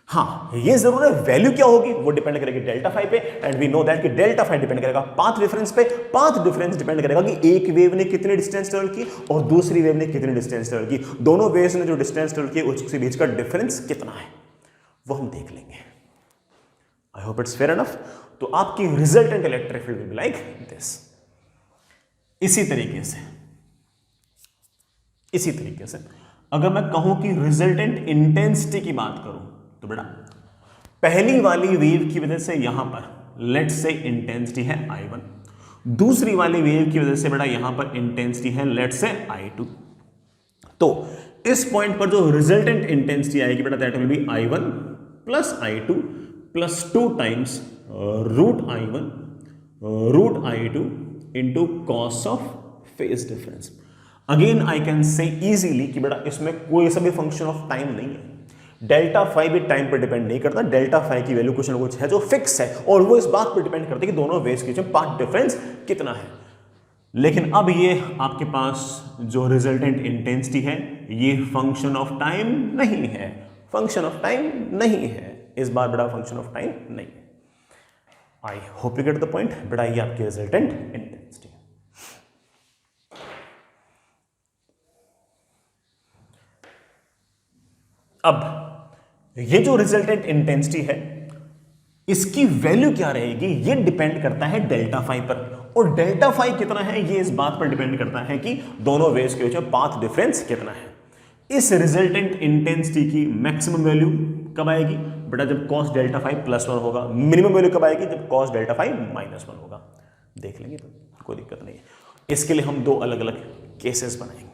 हाँ, ये जरूर है वैल्यू क्या होगी वो डिपेंड करेगी डेल्टा फाई पे. एंड वी नो दैट कि डेल्टा फाई डिपेंड करेगा पाथ डिफरेंस पे. पाथ डिफरेंस डिपेंड करेगा कि एक वेव ने कितनी डिस्टेंस ट्रेवल की और दूसरी वेव ने कितनी डिस्टेंस ट्रेवल की. दोनों वेव्स ने जो डिस्टेंस ट्रेवल की उसके बीच का डिफरेंस कितना है वो हम देख लेंगे. आई होप इट्स फेयर एनफ. तो आपकी resultant electric field will be like this. इसी तरीके से अगर मैं कहूं कि रिजल्टेंट इंटेंसिटी की बात करूं तो बेटा पहली वाली वेव की वजह से यहां पर लेट्स से इंटेंसिटी है I1, दूसरी वाली वेव की वजह से बेटा यहां पर इंटेंसिटी है लेट्स से I2। तो इस पॉइंट पर जो रिजल्टेंट इंटेंसिटी आएगी बेटा that will be I1 plus I2 plus 2 times root I1 root I2 into cos of phase difference. Again I can say easily कि बेटा इसमें कोई सा भी फंक्शन ऑफ टाइम नहीं है, डेल्टा फाई भी टाइम पर डिपेंड नहीं करता, डेल्टा फाई की वैल्यू कुछ ना कुछ है जो फिक्स है और वो इस बात पर डिपेंड करता है कि दोनों वेव्स के बीच में पाथ डिफरेंस कितना है। लेकिन अब ये आपके पास जो रिजल्टेंट इंटेंसिटी है ये फंक्शन ऑफ टाइम नहीं है, फंक्शन ऑफ टाइम नहीं है, इस बार बेटा फंक्शन ऑफ टाइम नहीं है। आई hope you get the point बेटा, ये आपकी रिजल्टेंट इंटेंसिटी। अब ये जो रिजल्टेंट इंटेंसिटी है इसकी वैल्यू क्या रहेगी, ये डिपेंड करता है डेल्टा फाई पर, और डेल्टा फाई कितना है ये इस बात पर डिपेंड करता है कि दोनों वेव्स के बीच में पाथ डिफरेंस कितना है। इस रिजल्टेंट इंटेंसिटी की मैक्सिमम वैल्यू कब आएगी बेटा, जब कॉस डेल्टा फाई प्लस 1 होगा। मिनिमम वैल्यू कब आएगी, जब कॉस डेल्टा फाई माइनस 1 होगा। देख लेंगे तो कोई दिक्कत नहीं है। इसके लिए हम दो अलग अलग केसेस बनाएंगे।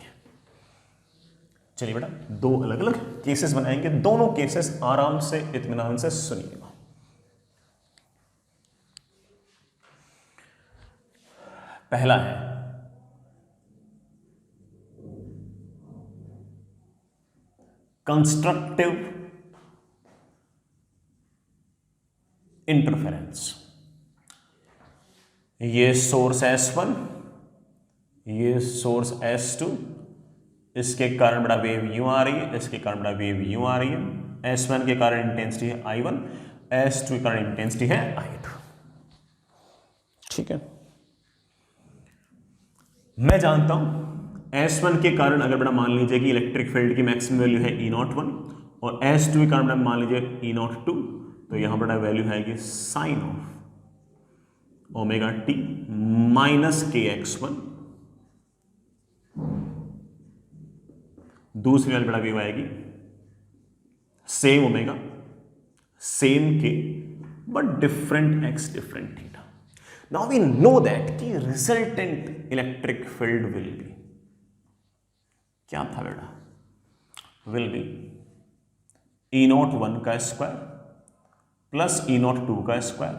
चलिए बेटा दो अलग अलग केसेस बनाएंगे, दोनों केसेस आराम से इत्मीनान से सुनिएगा। पहला है कंस्ट्रक्टिव इंटरफेरेंस। ये सोर्स S1, ये सोर्स S2, इसके कारण बड़ा वेव यूं आ रही है, इसके कारण बड़ा वेव यूं आ रही है। S1 के कारण इंटेंसिटी है I1, S2 के कारण इंटेंसिटी है I2। ठीक है, मैं जानता हूं S1 के कारण अगर बड़ा मान लीजिए कि इलेक्ट्रिक फील्ड की मैक्सिमम वैल्यू है E01 और S2 के कारण बड़ा मान लीजिए E02, तो यहां बड़ा वैल्यू है sine of omega T minus KX1। दूसरी वाली बड़ा वेव आएगी same omega same K but different X different theta. Now we know that कि resultant electric field will be क्या था बेटा, will be E01 का स्क्वायर प्लस E02 का square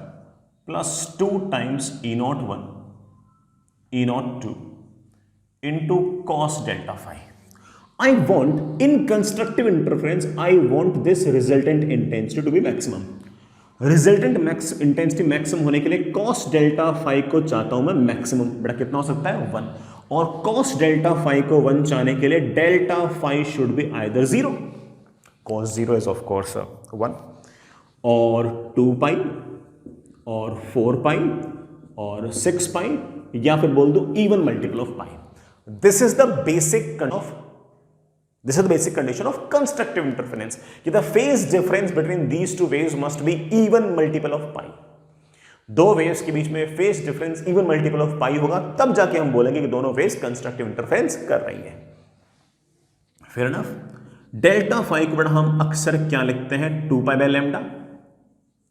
plus 2 times E01 E02 into cos delta phi. I want in constructive interference I want this resultant intensity to be maximum. Resultant intensity maximum होने के लिए cos delta phi को चाहता हूं मैं maximum, बेटा कितना हो सकता है 1, और कॉस डेल्टा फाई को 1 चाहने के लिए delta phi should be either 0, cos 0 is of course 1, और 2 पाई और 4 पाई और 6 पाई, या फिर बोल दो even multiple of pi. This is the basic condition of constructive interference कि the phase difference between these two waves must be even multiple of pi। दो waves के बीच में phase difference even multiple of pi होगा, तब जाके हम बोलेंगे कि दोनों waves constructive interference कर रही हैं। Fair enough। डेल्टा फाई को बड़ा हम अक्सर क्या लिखते हैं 2 pi by lambda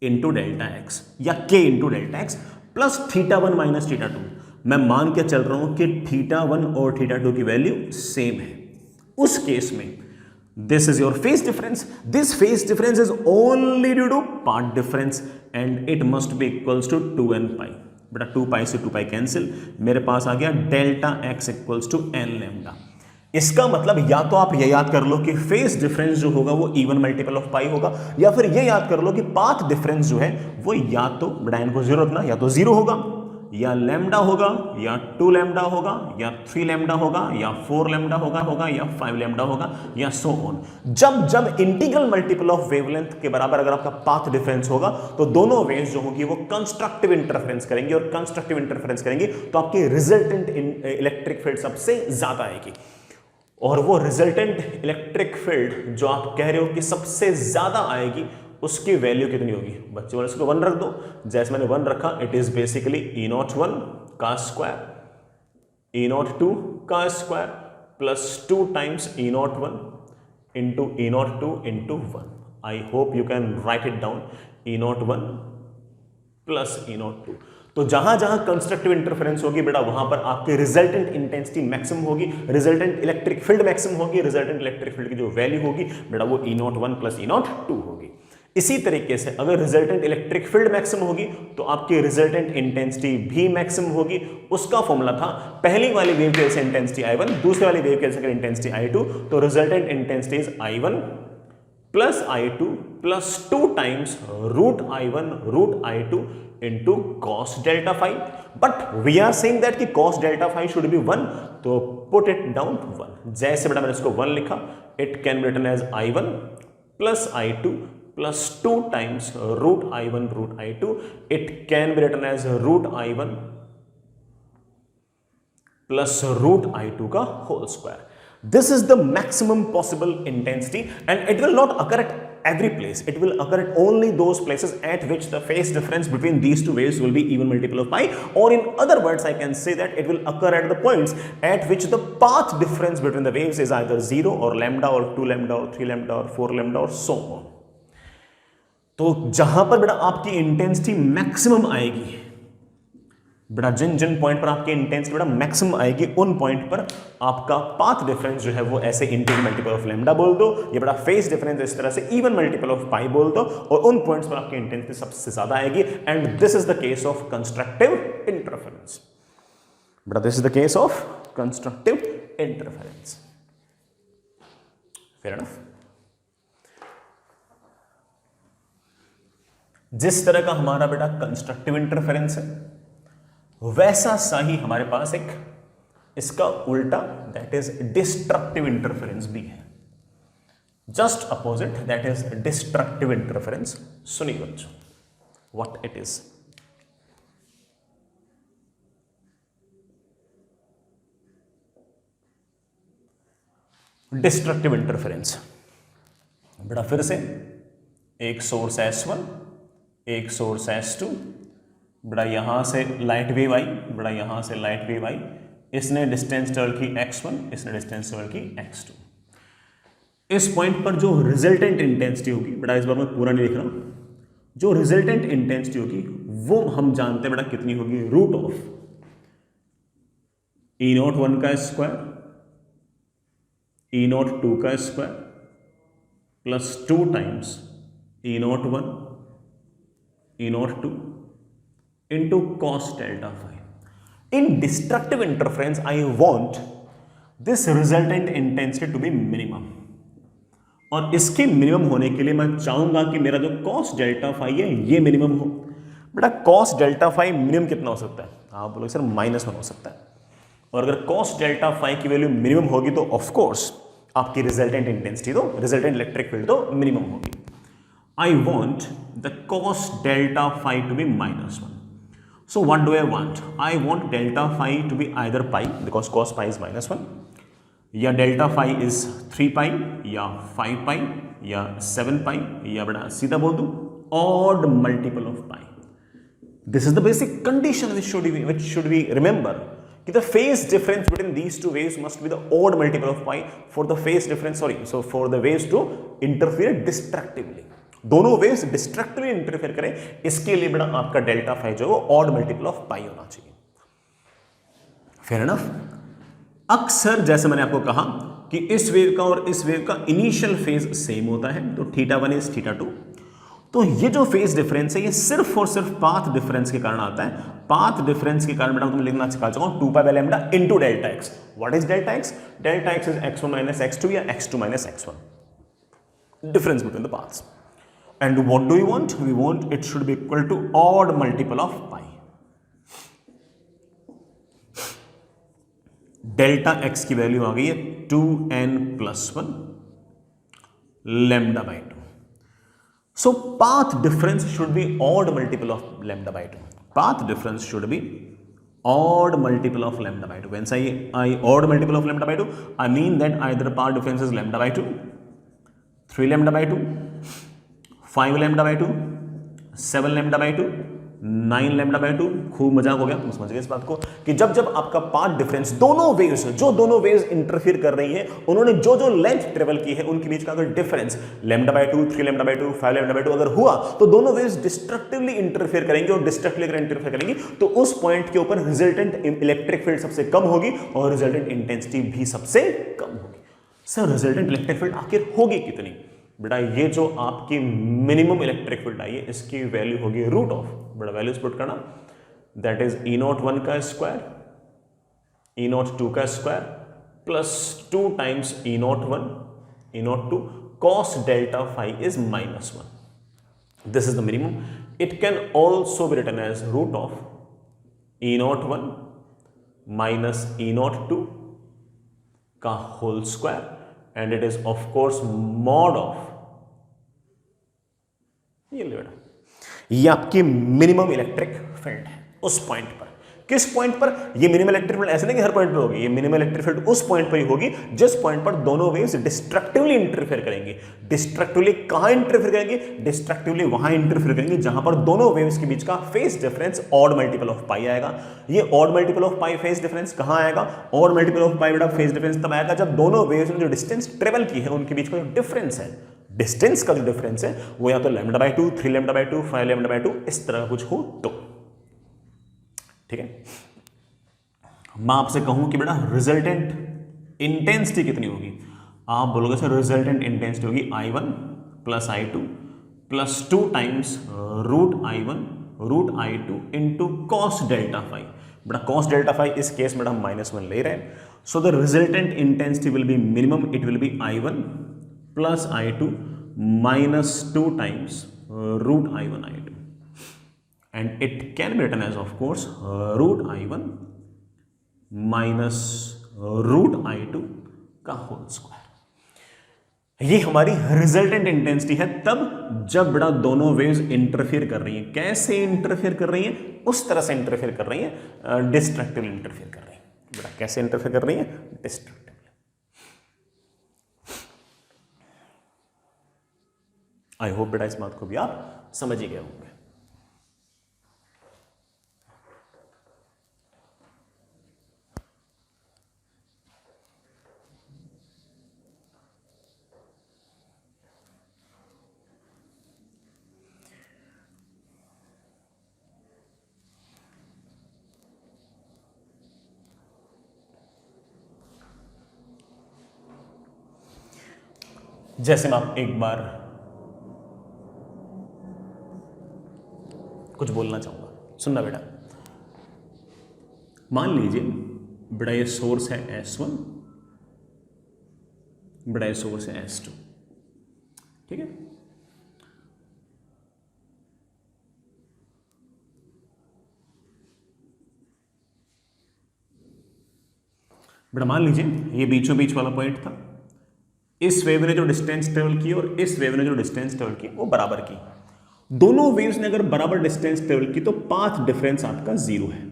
into delta x या k into delta x plus θ1 minus θ2। मैं मान के चल रहा हूं कि θ1 और θ2 की वैल्यू सेम है। उस केस में this is your phase difference, this phase difference is only due to part difference and it must be equals to 2n pi. बेटा 2 पाई से 2 पाई कैंसिल, मेरे पास आ गया delta X equals to n lambda. इसका मतलब या तो आप ये याद कर लो कि फेज डिफरेंस जो होगा वो इवन मल्टीपल ऑफ पाई होगा, या फिर ये याद कर लो कि पाथ डिफरेंस जो है वो या तो बेटा इनको 0 रखना, या तो 0 होगा या लैम्डा होगा या 2 लैम्डा होगा या 3 लैम्डा होगा या 4 लैम्डा होगा या 5 लैम्डा होगा या सो ऑन। जब इंटीग्रल मल्टीपल ऑफ वेवलेंथ के बराबर अगर आपका पाथ डिफरेंस होगा तो दोनों वेव्स जो होंगी वो कंस्ट्रक्टिव इंटरफेरेंस करेंगे, और कंस्ट्रक्टिव इंटरफेरेंस करेंगे तो आपकी रिजल्टेंट इलेक्ट्रिक फील्ड सबसे ज्यादा आएगी। और वो रिजल्टेंट इलेक्ट्रिक फील्ड जो आप कह रहे हो कि सबसे ज्यादा आएगी उसकी वैल्यू कितनी होगी बच्चे वाले, इसको 1 रख दो। जैसे मैंने 1 रखा, इट इज बेसिकली E01 का स्क्वायर E02 का square plus 2 times E01 into E02 into 1. I hope you can write it down. E01 plus E02. तो जहां जहां कंस्ट्रक्टिव इंटरफेरेंस होगी बेटा वहां पर आपकी रिजल्टेंट इंटेंसिटी मैक्सिमम होगी, रिजल्टेंट इलेक्ट्रिक फील्ड मैक्सिमम होगी, रिजल्टेंट इलेक्ट्रिक फील्ड की जो वैल्यू होगी बेटा वो E01 प्लस E02 होगी। इसी तरीके से अगर रिजल्टेंट इलेक्ट्रिक फील्ड मैक्सिमम होगी तो आपकी रिजल्टेंट इंटेंसिटी भी मैक्सिमम होगी। उसका फॉर्मूला था पहली वाली वेव केस से इंटेंसिटी I1, दूसरी वाली वेव केस से इंटेंसिटी I2, तो resultant intensity is I1 plus I2 plus 2 times root I1 root I2 into cos delta phi, but we are saying that कि cos delta phi should be 1, तो put it down to 1। जैसे बेटा मैंने इसको 1 लिखा, it can be written as I1 plus I2 plus 2 times root I1 root I2, it can be written as root I1 plus root I2 का whole square। This is the maximum possible intensity and it will not occur at every place. It will occur at only those places at which the phase difference between these two waves will be even multiple of pi, or in other words I can say that it will occur at the points at which the path difference between the waves is either 0 or lambda or 2 lambda or 3 lambda or 4 lambda or so on। तो जहां पर बेटा आपकी intensity maximum आएगी बेटा, जिन जिन point पर आपकी intensity बेटा मैक्सिमम आएगी उन पॉइंट पर आपका पाथ डिफरेंस जो है वो ऐसे इंटीग्रल मल्टीपल ऑफ लैम्डा बोल दो, ये बेटा फेज डिफरेंस इस तरह से इवन मल्टीपल ऑफ पाई बोल दो, और उन पॉइंट्स पर आपकी इंटेंसिटी सबसे ज्यादा आएगी। And this is the case of constructive interference बेटा, this is the case of constructive interference. Fair enough. जिस तरह का हमारा बेटा कंस्ट्रक्टिव इंटरफेरेंस है वैसा सा ही हमारे पास एक इसका उल्टा दैट इज डिस्ट्रक्टिव इंटरफेरेंस भी है। Just opposite that is destructive interference. सुनिए बच्चों what it is. Destructive interference बेटा फिर से एक सोर्स S1, एक सोर्स S2, बड़ा यहां से लाइट वेव आई, बड़ा यहां से लाइट वेव आई, इसने डिस्टेंस ट्रेवल की x1, इसने डिस्टेंस ट्रेवल की x2। इस पॉइंट पर जो रिजल्टेंट इंटेंसिटी होगी बेटा, इस बार मैं पूरा नहीं लिख रहा हूं, जो रिजल्टेंट इंटेंसिटी होगी वो हम जानते हैं बेटा कितनी होगी, रूट ऑफ E01 का स्क्वायर, E02 का square plus 2 times E01 E02 into cos delta phi। In destructive interference I want this resultant intensity to be minimum, और इसके मिनिमम होने के लिए मैं चाहूंगा कि मेरा जो cos delta phi है ये मिनिमम हो। बेटा cos delta phi मिनिमम कितना हो सकता है, आप बोलोगे सर -1 हो सकता है, और अगर cos delta phi की वैल्यू मिनिमम होगी तो ऑफ कोर्स आपकी रिजल्टेंट इंटेंसिटी तो रिजल्टेंट इलेक्ट्रिक फील्ड तो मिनिमम होगी। I want the cos delta phi to be -1। So what do I want? I want delta phi to be either pi because cos pi is -1, या delta phi is 3 pi या 5 pi या 7 pi, या बेटा सीधा बोल दूं odd multiple of pi। This is the basic condition which should be remember कि the phase difference between these two waves must be the odd multiple of pi for the phase difference, so for the waves to interfere destructively। दोनों waves destructively interfere करें इसके लिए बेटा आपका delta phi जो है odd multiple of पाई होना चाहिए। Fair enough. अक्सर जैसे मैंने आपको कहा कि इस वेव का और इस वेव का इनिशियल फेज सेम होता है, तो θ1 इज θ2, तो ये जो फेज डिफरेंस है ये सिर्फ और सिर्फ पाथ डिफरेंस के कारण आता है। पाथ डिफरेंस के कारण बेटा तुम लिखना सिखा चुका हूं 2 pi by lambda into delta x. What is delta x? Delta x is x1 minus x2 या x2 minus x1, difference between the paths. And what do we want? We want it should be equal to odd multiple of pi। Delta x की value आ गई है 2n+1 lambda by 2। So path difference should be odd multiple of lambda by 2। Path difference should be odd multiple of lambda by 2। When I odd multiple of lambda by 2, I mean that either path difference is lambda by 2, 3 lambda by 2, 5 lambda by 2, 7 lambda by 2, 9 lambda by 2। खूब मजाक हो गया, तुम समझ गए इस बात को कि जब जब आपका पाथ डिफरेंस दोनों वेव्स जो दोनों वेव्स इंटरफियर कर रही हैं उन्होंने जो जो लेंथ ट्रेवल की है उनके बीच का अगर difference lambda by 2, 3 lambda by 2, 5 lambda by 2 अगर हुआ तो दोनों वेव्स डिस्ट्रक्टिवली इंटरफियर करेंगे और डिस्ट्रक्टिवली अगर इंटरफियर करेंगी तो उस पॉइंट के ऊपर रिजल्टेंट इलेक्ट्रिक फील्ड सबसे कम होगी और रिजल्टेंट इंटेंसिटी भी सबसे कम होगी। सर रिजल्टेंट इलेक्ट्रिक फील्ड आखिर होगी कितनी? बेटा ये जो आपकी मिनिमम इलेक्ट्रिक फील्ड आई है इसकी वैल्यू होगी रूट ऑफ, बेटा वैल्यूज पुट करना, दैट इज E01 का स्क्वायर, E02 का square plus 2 times E01, E02 cos delta phi is -1. This is the minimum. It can also be written as root of E01 minus E02 का whole square and it is of course mod of ये आपकी minimum electric field है उस point पर। किस point पर? ये minimum electric field ऐसे नहीं कि हर पॉइंट पे होगी, ये मिनिमम इलेक्ट्रिक फील्ड उस पॉइंट पर ही होगी जिस पॉइंट पर दोनों वेव्स डिस्ट्रक्टिवली इंटरफेयर करेंगी। डिस्ट्रक्टिवली कहां इंटरफेयर करेंगी? डिस्ट्रक्टिवली वहां इंटरफेयर करेंगी जहां पर दोनों वेव्स के बीच का phase difference odd multiple of pi आएगा। ये odd multiple of pi phase difference कहां आएगा? ऑड मल्टीपल ऑफ पाई बेटा फेज डिफरेंस तब आएगा जब दोनों वेव्स ने जो डिस्टेंस ट्रेवल की है उनके बीच का जो डिफरेंस है, डिस्टेंस का जो डिफरेंस है वो या तो lambda by 2, 3 lambda by 2, 5 lambda by 2 इस तरह का कुछ हो तो। ठीक है, मैं आपसे कहूं कि बेटा रिजल्टेंट इंटेंसिटी कितनी होगी? आप बोलोगे सर रिजल्टेंट इंटेंसिटी होगी I1 plus I2 plus 2 times root I1 root I2 into cos delta phi. बेटा कॉस डेल्टा फाई इस केस में हम -1 ले रहे हैं, so the resultant intensity will be minimum, it will be I1 plus I2 minus 2 times root I1 I2 and it can be written as of course root I1 minus root I2 का whole square. ये हमारी resultant intensity है तब जब बेटा दोनों waves interfere कर रही हैं। कैसे इंटरफियर कर रही हैं? उस तरह से इंटरफियर कर रही हैं, डिस्ट्रक्टिवली इंटरफियर कर रही हैं। बेटा कैसे इंटरफियर कर रही हैं? डिस्ट्रक्टिव। आई होप बेटा इस बात को भी आप समझ ही गए होंगे। जैसे मैं आप एक बार कुछ बोलना चाहूंगा, सुनना बेटा। मान लीजिए बेटा ये सोर्स है S1, बेटा ये सोर्स है S2, ठीक है। बेटा मान लीजिए ये बीचों बीच वाला पॉइंट था, इस वेव ने जो डिस्टेंस ट्रेवल की और इस वेव ने जो डिस्टेंस ट्रेवल की वो बराबर की। दोनों वेव्स ने अगर बराबर डिस्टेंस ट्रेवल की तो पाथ डिफरेंस आपका 0 है।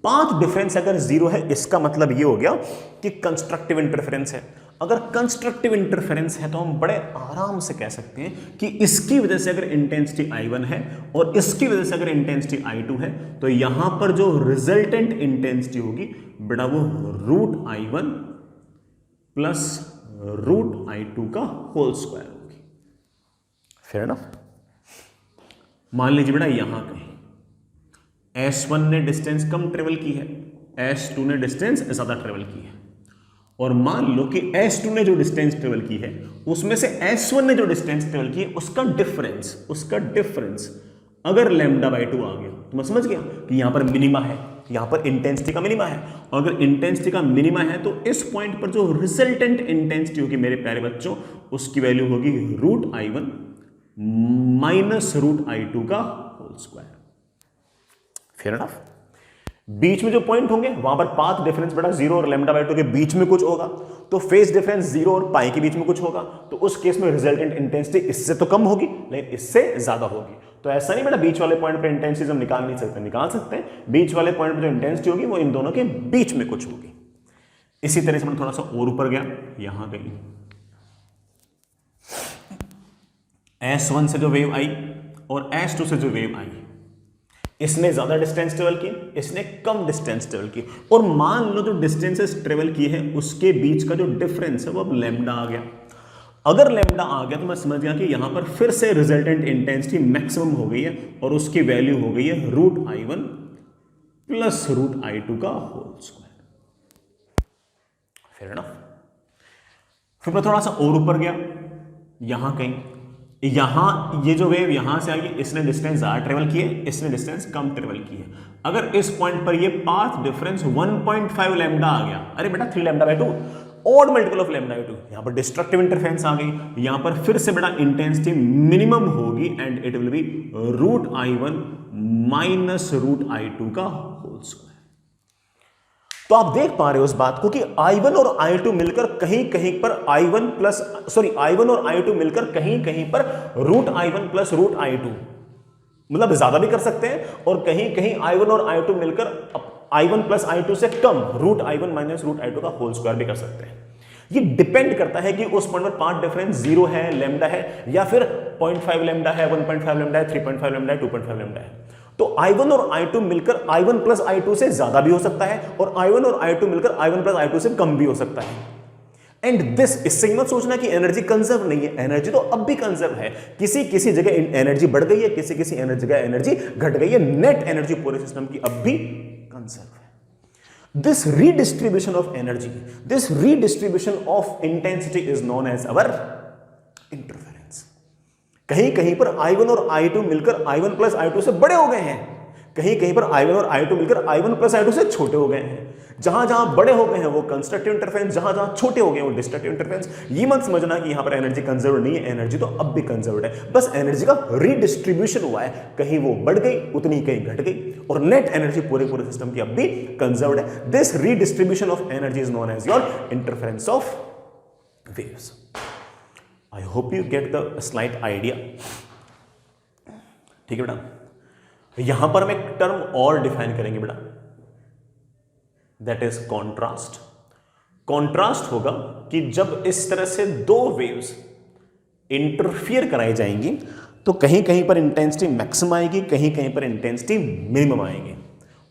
पाथ डिफरेंस अगर 0 है इसका मतलब ये हो गया कि कंस्ट्रक्टिव इंटरफेरेंस है। अगर कंस्ट्रक्टिव इंटरफेरेंस है तो हम बड़े आराम से कह सकते हैं कि इसकी वजह से अगर इंटेंसिटी I1 है और इसकी वजह से अगर इंटेंसिटी I2 है तो यहां पर जो रिजल्टेंट इंटेंसिटी होगी बेटा वो root I1 plus root I2 का होल स्क्वायर होगी। Fair enough. मान लीजिए बेटा यहां कहीं S1 ने डिस्टेंस कम ट्रेवल की है, S2 ने डिस्टेंस ज्यादा ट्रेवल की है, और मान लो कि S2 ने जो डिस्टेंस ट्रेवल की है उसमें से S1 ने जो डिस्टेंस ट्रेवल की है उसका डिफरेंस अगर लैम्डा बाय 2 आ गया तो मैं समझ गया कि यहां पर मिनिमा है, यहां पर इंटेंसिटी का मिनिमा है। और अगर इंटेंसिटी का मिनिमा है तो इस पॉइंट पर जो रिजल्टेंट इंटेंसिटी होगी मेरे प्यारे बच्चों उसकी वैल्यू होगी root I1 minus root I2 का होल स्क्वायर। Fair enough. बीच में जो पॉइंट होंगे वहां पर पाथ डिफरेंस बेटा 0 और लैम्डा बाय 2 के बीच में कुछ होगा, तो फेज डिफरेंस 0 और पाई के बीच में कुछ होगा, तो उस केस में रिजल्टेंट इंटेंसिटी इससे तो कम होगी लेकिन इससे ज्यादा होगी। तो ऐसा नहीं बेटा बीच वाले पॉइंट पे इंटेंसिटी हम निकाल नहीं सकते, निकाल सकते हैं। बीच वाले पॉइंट पे जो इंटेंसिटी होगी वो इन दोनों के बीच में कुछ होगी। इसी तरह से मैं थोड़ा सा और ऊपर गया, यहां कहीं S1 से जो वेव आई और S2 से जो वेव आई, इसने ज्यादा डिस्टेंस ट्रेवल की, इसने कम डिस्टेंस ट्रेवल की, और मान लो जो डिस्टेंसेस ट्रेवल की है उसके बीच का जो डिफरेंस है वो अब लैम्डा आ गया। अगर लैम्डा आ गया तो मैं समझ गया कि यहां पर फिर से रिजल्टेंट इंटेंसिटी मैक्सिमम हो गई है और उसकी वैल्यू हो गई है √I1 प्लस √I2 का होल स्क्वायर। Fair enough. फिर मैं थोड़ा सा और ऊपर गया, यहां कहीं, यहां ये जो वेव यहां से आई, इसने डिस्टेंस ज्यादा ट्रेवल की है, इसने डिस्टेंस कम ट्रेवल की है। अगर इस पॉइंट पर ये पाथ डिफरेंस 1.5 लैम्डा आ गया, अरे बेटा 3 λ/2, ऑड मल्टीपल ऑफ λ/2, यहां पर डिस्ट्रक्टिव इंटरफेरेंस आ गई, यहां पर फिर से बेटा इंटेंसिटी मिनिमम होगी and it will be √I1 minus √I2 का होल स्क्वायर। तो आप देख पा रहे हो उस बात को कि I1 और I2 मिलकर कहीं कहीं पर I1 और I2 मिलकर कहीं कहीं पर √I1 प्लस √I2, मतलब ज्यादा भी कर सकते हैं, और कहीं कहीं I1 और I2 मिलकर I1 प्लस I2 से कम √I1 माइनस √I2 का होल स्क्वायर भी कर सकते हैं। ये डिपेंड करता है कि उस पॉइंट पर पाथ डिफरेंस 0 है, लैम्डा है, या फिर 0.5 लैम्डा है, 1.5 लैम्डा है, 3.5 लैम्डा है, 2.5 लैम्डा है। तो I1 और I2 मिलकर I1 प्लस I2 से ज्यादा भी हो सकता है, और I1 और I2 मिलकर I1 प्लस I2 से कम भी हो सकता है। एंड दिस, इससे मत सोचना कि एनर्जी कंजर्व नहीं है, एनर्जी तो अब भी कंजर्व है। किसी किसी जगह एनर्जी बढ़ गई है, किसी किसी जगह एनर्जी घट गई है, नेट एनर्जी पूरे सिस्टम की अब भी कंजर्व है। This redistribution of energy, this redistribution of intensity is known as our interference. कहीं कहीं पर I1 और I2 मिलकर I1 प्लस I2 से बड़े हो गए हैं, कहीं कहीं पर I1 और I2 मिलकर I1 प्लस I2 से छोटे हो गए हैं। जहां जहां बड़े हो गए हैं वो कंस्ट्रक्टिव इंटरफेरेंस, जहां जहां छोटे हो गए वो डिस्ट्रक्टिव इंटरफेरेंस। ये मत समझना कि यहां पर एनर्जी कंजर्व नहीं है, एनर्जी तो अब भी कंजर्व है, बस एनर्जी का रीडिस्ट्रीब्यूशन हुआ है, कहीं वो बढ़ गई उतनी कहीं घट गई, और नेट एनर्जी पूरे सिस्टम की अब भी कंजर्व है। This redistribution of energy is known as your interference of waves. I hope you get the slight idea. ठीक है बेटा, यहां पर हम एक टर्म और डिफाइन करेंगे बेटा, दैट इज कॉन्ट्रास्ट। कॉन्ट्रास्ट होगा कि जब इस तरह से दो वेव्स इंटरफियर कराई जाएंगी तो कहीं कहीं पर इंटेंसिटी मैक्सिमम आएगी, कहीं कहीं पर इंटेंसिटी मिनिमम आएगी।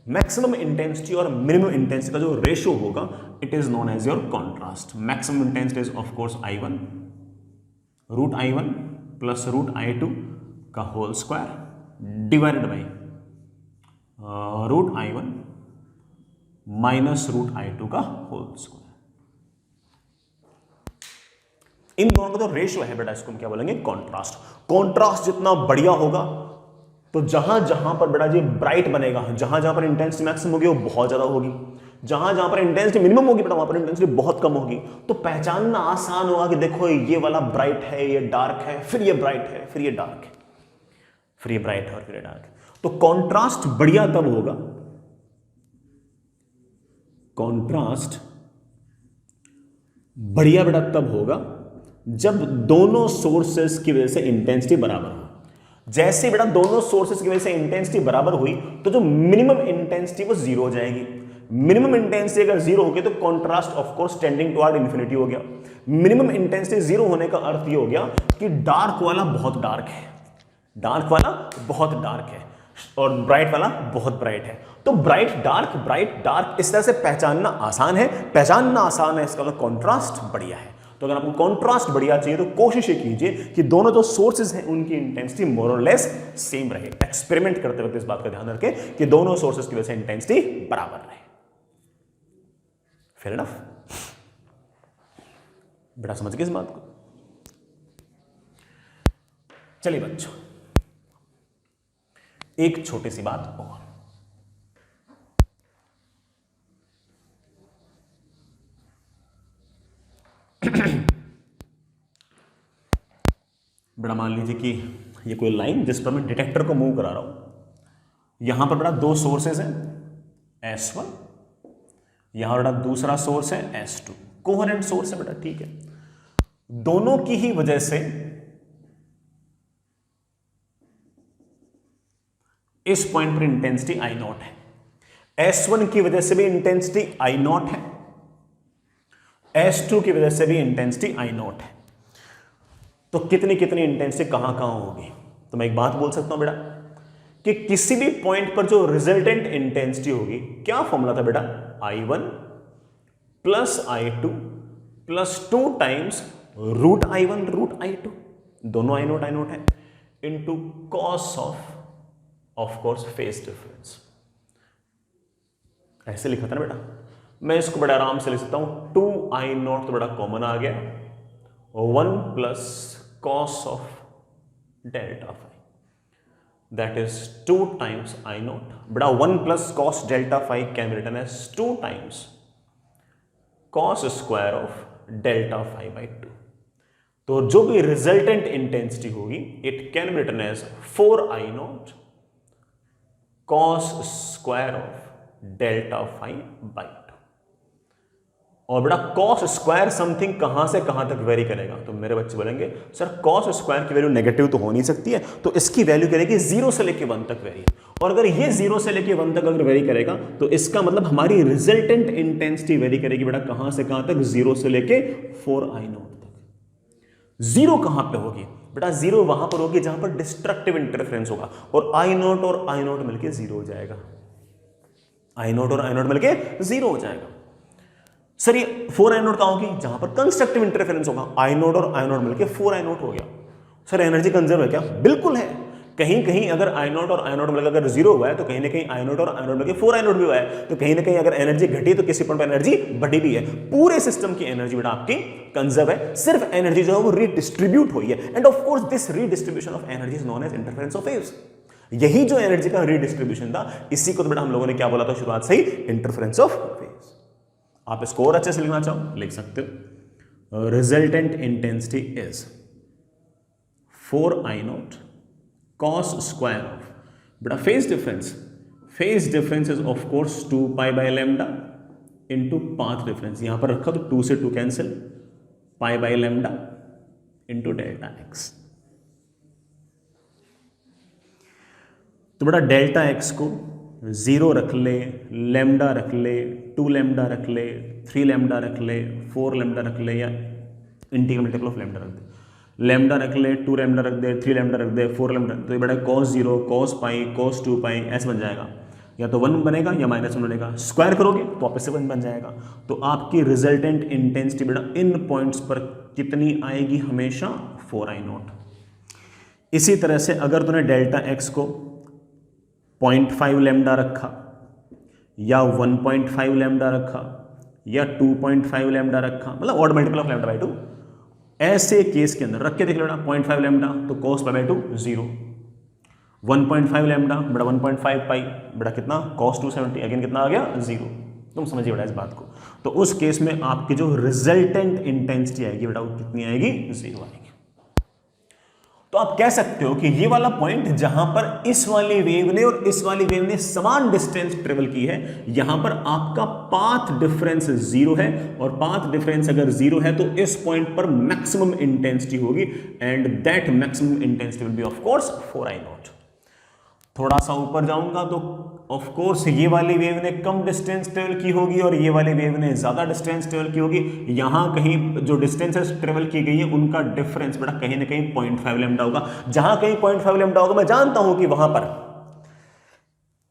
मैक्सिमम इंटेंसिटी और मिनिमम इंटेंसिटी का जो रेशियो होगा it is known as your contrast. Maximum intensity is of course I1 √I1 plus √I2 का whole square divided by √I1 minus √I2 का होल स्क्वायर। इन दोनों का जो रेशियो है बेटा इसको हम क्या बोलेंगे, कॉन्ट्रास्ट। कॉन्ट्रास्ट जितना बढ़िया होगा तो जहां जहां पर बेटा ये ब्राइट बनेगा, जहां जहां पर इंटेंसिटी मैक्सिमम होगी वो बहुत ज्यादा होगी, जहां जहां पर इंटेंसिटी मिनिमम होगी बेटा वहां पर इंटेंसिटी बहुत कम होगी। तो पहचानना आसान होगा कि देखो ये वाला ब्राइट है, ये डार्क है, फिर ये ब्राइट है, फिर ये डार्क है, फिर ये ब्राइट है और फिर ये डार्क है। तो कॉन्ट्रास्ट बढ़िया तब होगा, कॉन्ट्रास्ट बढ़िया बेटा तब होगा जब दोनों सोर्सेस की वजह से इंटेंसिटी बराबर हो। जैसे बेटा दोनों सोर्सेस की वजह से इंटेंसिटी बराबर हुई तो जो मिनिमम इंटेंसिटी वो 0 हो जाएगी। मिनिमम इंटेंसिटी अगर 0 हो गई तो contrast of course tending toward infinity हो गया। मिनिमम इंटेंसिटी 0 होने का अर्थ ये हो गया कि डार्क वाला बहुत डार्क है, डार्क वाला बहुत डार्क है और ब्राइट वाला बहुत ब्राइट है। तो ब्राइट डार्क इस तरह से पहचानना आसान है, इसका मतलब कॉन्ट्रास्ट बढ़िया है। तो अगर आपको कॉन्ट्रास्ट बढ़िया चाहिए तो कोशिश ये कीजिए कि दोनों जो सोर्सेज हैं उनकी इंटेंसिटी मोर और लेस सेम रहे। एक्सपेरिमेंट करते वक्त इस बात का ध्यान रखें कि दोनों सोर्सेज की वजह से इंटेंसिटी बराबर रहे। Fair enough? बेटा समझ गए इस बात को? चलिए बच्चों, एक छोटी सी बात और। बड़ा मान लीजिए कि ये कोई लाइन जिस पर मैं डिटेक्टर को मूव करा रहा हूं, यहां पर बड़ा दो सोर्सेज हैं S1, यहां बड़ा दूसरा सोर्स है S2, कोहेरेंट सोर्स है बेटा, ठीक है। दोनों की ही वजह से इस पॉइंट पर इंटेंसिटी I0 है। S1 की वजह से भी इंटेंसिटी I0 है, S2 की वजह से भी इंटेंसिटी I0 है। तो कितनी कितनी इंटेंसिटी कहां कहां होगी? तो मैं एक बात बोल सकता हूं बेटा कि किसी भी पॉइंट पर जो रिजल्टेंट इंटेंसिटी होगी, क्या फॉर्मूला था बेटा, I1 plus I2 plus 2 times root I1 root I2, दोनों I नोट है, into cos of course phase difference. ऐसे लिखा था ना बेटा, मैं इसको बड़ा आराम से लिख सकता हूं, 2I0 तो बड़ा कॉमन आ गया, 1 plus cos of delta phi, that is 2 times I0, बड़ा 1 plus cos delta phi can be written as 2 times cos square of delta phi by 2। तो जो भी रिजल्टेंट इंटेंसिटी होगी it can be written as 4I0 cos square of delta phi by 2। और बेटा cos square something कहां से कहां तक वेरी करेगा, तो मेरे बच्चे बोलेंगे सर कॉस स्क्वायर की वैल्यू नेगेटिव तो हो नहीं सकती है, तो इसकी वैल्यू करेगी 0 से लेके 1 तक वेरी। और अगर ये 0 से लेके 1 तक अगर वेरी करेगा तो इसका मतलब हमारी रिजल्टेंट इंटेंसिटी वेरी करेगी बेटा कहां से कहां तक, 0 से लेके 4I0 तक। 0 कहां पे होगी बेटा, 0 वहां पर होगी जहां पर डिस्ट्रक्टिव इंटरफेरेंस होगा, और I0 और I0 मिलके 0 हो जाएगा, I0 और I0 मिलके 0 हो जाएगा। सर ये 4I0 कहां होगी, जहां पर कंस्ट्रक्टिव इंटरफेरेंस होगा, I0 और I0 मिलके 4I0 हो गया। सर एनर्जी कंजर्व है क्या, बिल्कुल है। कहीं कहीं अगर I0 और I0 मिलकर अगर 0 हुआ है तो कहीं ना कहीं I0 और I0 मिलकर 4I0 भी हुआ है, तो कहीं ना कहीं अगर एनर्जी घटी तो किसी पॉइंट पर एनर्जी बढ़ी भी है। पूरे सिस्टम की एनर्जी बेटा आपकी कंजर्व है, सिर्फ एनर्जी जो है वो रीडिस्ट्रीब्यूट हुई है, and of course this redistribution of energy is known as interference of waves. यही जो एनर्जी का रीडिस्ट्रीब्यूशन था, इसी को तो बेटा हम लोगों ने क्या बोला था शुरुआत से ही, इंटरफेरेंस ऑफ वेव्स। आप इसको और अच्छे से लिखना चाहो लिख सकते हो, resultant intensity is 4I0 cos square of, बेटा phase difference is of course 2 pi by lambda into path difference, यहां पर रखा तो 2 से 2 cancel, pi by lambda into delta x. तो बेटा डेल्टा एक्स को 0 रख ले, लैम्डा रख ले, 2 लैम्डा रख ले, 3 लैम्डा रख ले, 4 लैम्डा रख ले, या इंटीग्रल मल्टीपल ऑफ लैम्डा रख दे, लैम्डा रख ले, 2 लैम्डा रख दे, 3 लैम्डा रख दे, 4 लैम्डा, तो ये बेटा cos 0 cos पाई cos 2 पाई ऐसे बन जाएगा, या तो 1 बनेगा या -1 बनेगा, स्क्वायर करोगे तो वापस से 1 बन जाएगा। तो आपकी रिजल्टेंट इंटेंसिटी बेटा इन पॉइंट्स पर कितनी आएगी, हमेशा 4I0। इसी तरह से अगर तूने डेल्टा एक्स को 0.5 लैम्डा रखा, या 1.5 लैम्डा रखा, या 2.5 लैम्डा रखा, मतलब odd multiple of lambda by 2, ऐसे केस के अंदर रख के देख लेना, 0.5 लैम्डा तो cos पाई बाय 2 0, 1.5 लैम्डा बेटा 1.5 पाई बेटा कितना cos 270, अगेन कितना आ गया 0। तुम समझिए बेटा इस बात को। तो उस केस में आपकी जो रिजल्टेंट इंटेंसिटी आएगी बेटा वो कितनी आएगी, 0 आएगी। तो आप कह सकते हो कि ये वाला पॉइंट जहां पर इस वाली वेव ने और इस वाली वेव ने समान डिस्टेंस ट्रेवल की है, यहां पर आपका पाथ डिफरेंस 0 है, और पाथ डिफरेंस अगर 0 है तो इस पॉइंट पर मैक्सिमम इंटेंसिटी होगी, and that maximum intensity will be of course 4I0। थोड़ा सा ऊपर जाऊंगा तो ऑफ कोर्स ये वाली वेव ने कम डिस्टेंस ट्रेवल की होगी और ये वाली वेव ने ज्यादा डिस्टेंस ट्रेवल की होगी। यहां कहीं जो डिस्टेंसेस ट्रेवल की गई है उनका डिफरेंस बेटा कहीं ना कहीं 0.5 लैम्डा होगा। जहां कहीं 0.5 लैम्डा होगा मैं जानता हूं कि वहां पर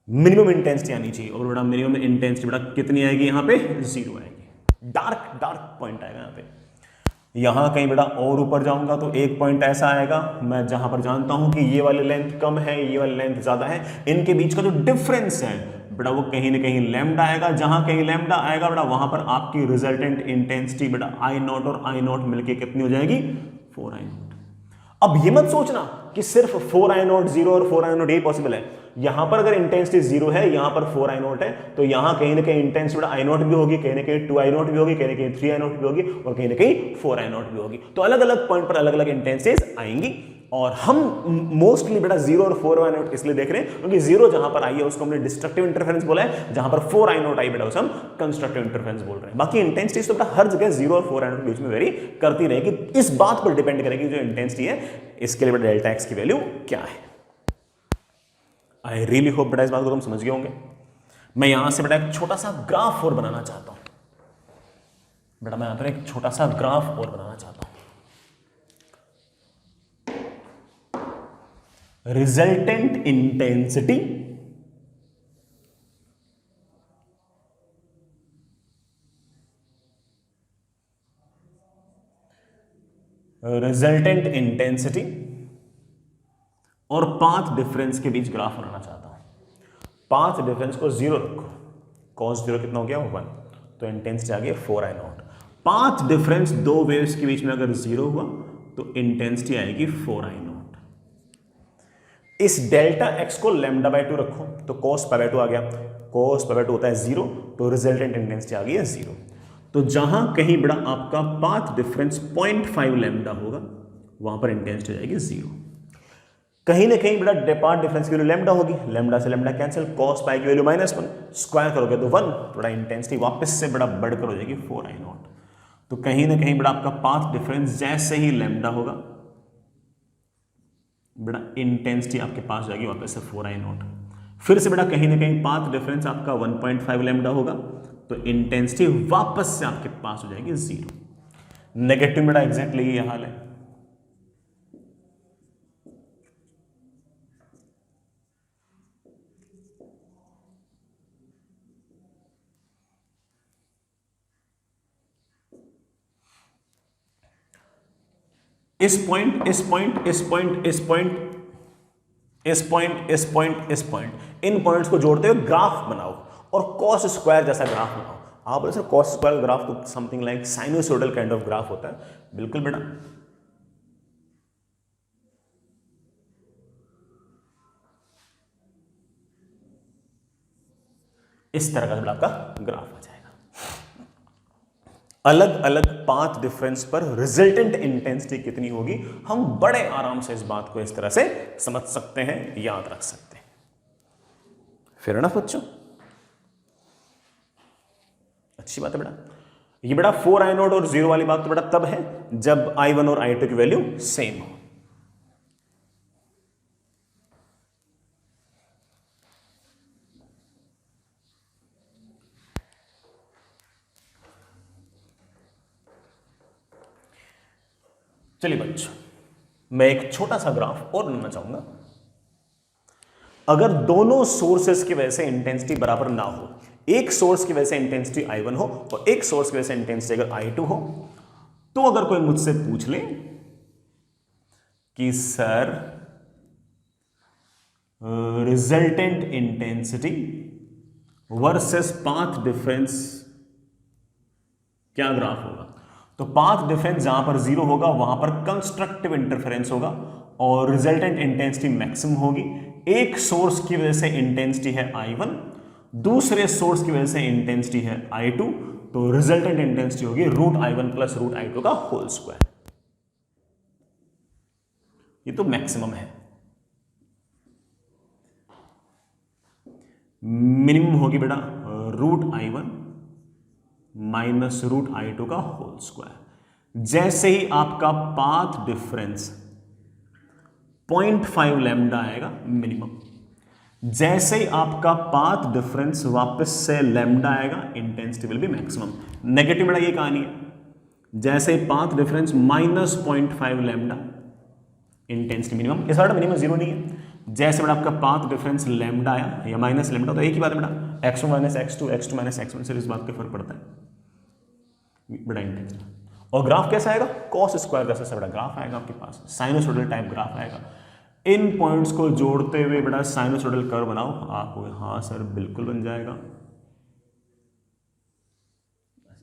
मिनिमम इंटेंसिटी आनी चाहिए, और बेटा मिनिमम इंटेंसिटी बेटा कितनी आएगी, यहां पे 0 आएगी, डार्क पॉइंट आएगा यहां पे। यहां कहीं बेटा और ऊपर जाऊंगा तो एक पॉइंट ऐसा आएगा मैं जहां पर जानता हूं कि ये वाली लेंथ कम है, ये वाली लेंथ ज्यादा है, इनके बीच का जो डिफरेंस है बेटा वो कहीं ना कहीं लैम्डा आएगा। जहां कहीं लैम्डा आएगा बेटा वहां पर आपकी रिजल्टेंट इंटेंसिटी बेटा I0 और I0 मिलके कितनी हो जाएगी, 4I0। अब ये मत सोचना कि सिर्फ 4I0 0 और 4I0 ही पॉसिबल है। यहां पर अगर इंटेंसिटी 0 है, यहां पर 4I0 है, तो यहां कहीं ना कहीं इंटेंसिटी I0 भी होगी, कहीं ना कहीं 2I0 भी होगी, कहीं ना कहीं 3I0 भी होगी, और कहीं ना कहीं 4I0 भी होगी। तो अलग अलग पॉइंट पर अलग अलग इंटेंसिटीज आएंगी, और हम मोस्टली बेटा 0 और 4I0 इसलिए देख रहे हैं क्योंकि 0 जहां पर आई है उसको हमने डिस्ट्रक्टिव इंटरफेरेंस बोला है, जहां पर 4I0 आई बेटा उसे हम कंस्ट्रक्टिव इंटरफेरेंस बोल रहे हैं। बाकी इंटेंसिटीज तो बेटा हर जगह 0 और 4I0 के बीच में वेरी करती रहेगी। इस बात पर डिपेंड करेगी जो इंटेंसिटी है इसके लिए बेटा डेल्टा एक्स की वैल्यू क्या है। आई रियली होप बेटा इस बात को तुम समझ गए होंगे। मैं यहां से बेटा एक छोटा सा ग्राफ और बनाना चाहता हूं बेटा, मैं यहां पर एक छोटा सा ग्राफ और बनाना चाहता हूं। रिजल्टेंट इंटेंसिटी और पाथ डिफरेंस के बीच ग्राफ बनाना चाहता हूं। पाथ डिफरेंस को 0 रखो, cos 0 कितना हो गया 1, तो इंटेंसिटी आ गई 4I0। पाथ डिफरेंस दो वेव्स के बीच में अगर 0 हुआ तो इंटेंसिटी आएगी 4I0। इस डेल्टा एक्स को λ/2 रखो तो cos π/2 आ गया, cos π/2 होता है 0, तो रिजल्टेंट इंटेंसिटी आ गई है 0। तो जहां कहीं बड़ा आपका पाथ डिफरेंस 0.5 लैम्डा होगा वहां पर इंटेंसिटी हो जाएगी 0। कहीं ना कहीं बड़ा पाथ डिफरेंस की वैल्यू लैम्डा होगी, लैम्डा से लैम्डा कैंसिल, cos पाई की वैल्यू -1, स्क्वायर करोगे तो 1, बड़ा इंटेंसिटी वापस से बड़ा बढ़कर हो जाएगी 4I0। तो कहीं ना कहीं बड़ा आपका पाथ डिफरेंस जैसे ही लैम्डा होगा बड़ा इंटेंसिटी आपके पास जाएगी वापस से 4I0। फिर से बड़ा कहीं ना कहीं पाथ डिफरेंस आपका 1.5 लैम्डा होगा तो इंटेंसिटी वापस से आपके पास हो जाएगी 0। नेगेटिव में बड़ा एग्जैक्टली ये हाल है। इस पॉइंट इन पॉइंट्स को जोड़ते हुए ग्राफ बनाओ और कॉस स्क्वायर जैसा ग्राफ बनाओ। आप बोले सर कॉस स्क्वायर ग्राफ तो something like sinusoidal kind of graph होता है, बिल्कुल बेटा। इस तरह का आपका ग्राफ आ जाएगा। अलग अलग पाथ डिफरेंस पर रिजल्टेंट इंटेंसिटी कितनी होगी हम बड़े आराम से इस बात को इस तरह से समझ सकते हैं, याद रख सकते हैं। फेयर एनफ बच्चों, अच्छी बात है बेटा। ये बेटा 4I0 और 0 वाली बात तो बेटा तब है जब I1 और I2 की वैल्यू सेम हो। चलिए बच्चों, मैं एक छोटा सा ग्राफ और बनाना चाहूंगा। अगर दोनों सोर्सेस की वजह से इंटेंसिटी बराबर ना हो, एक सोर्स की वजह से इंटेंसिटी I1 हो और एक सोर्स की वजह से इंटेंसिटी अगर I2 हो, तो अगर कोई मुझसे पूछ ले कि sir resultant intensity versus path difference क्या ग्राफ होगा, तो पाथ डिफरेंस जहां पर 0 होगा वहां पर कंस्ट्रक्टिव इंटरफेरेंस होगा और रिजल्टेंट इंटेंसिटी मैक्सिमम होगी। एक सोर्स की वजह से इंटेंसिटी है I1, दूसरे सोर्स की वजह से इंटेंसिटी है I2, तो रिजल्टेंट इंटेंसिटी होगी √I1 प्लस √I2 का होल स्क्वायर। ये तो मैक्सिमम है। मिनिमम होगी बेटा √I1 माइनस √I2 का होल स्क्वायर। जैसे ही आपका पाथ डिफरेंस 0.5 लैम्डा आएगा मिनिमम, जैसे ही आपका पाथ डिफरेंस वापस से लैम्डा आएगा intensity will be maximum. Negative बेटा ये कहानी है, जैसे ही path difference -0.5 lambda intensity minimum. इस बार मिनिमम 0 नहीं है, जैसे बेटा आपका पाथ डिफरेंस लैम्डा आया या माइनस लैम्डा, तो एक ही बात है बेटा, x1 minus x2 x2 minus x1 से इस बात का फर्क पड़ता है बड़ा इंटेंसिटी। और ग्राफ कैसा आएगा, कॉस स्क्वायर जैसा बड़ा ग्राफ आएगा आपके पास, साइनोसोडल टाइप ग्राफ आएगा। इन पॉइंट्स को जोड़ते हुए बड़ा साइनोसोडल कर्व बनाओ आपको, हाँ सर बिल्कुल बन जाएगा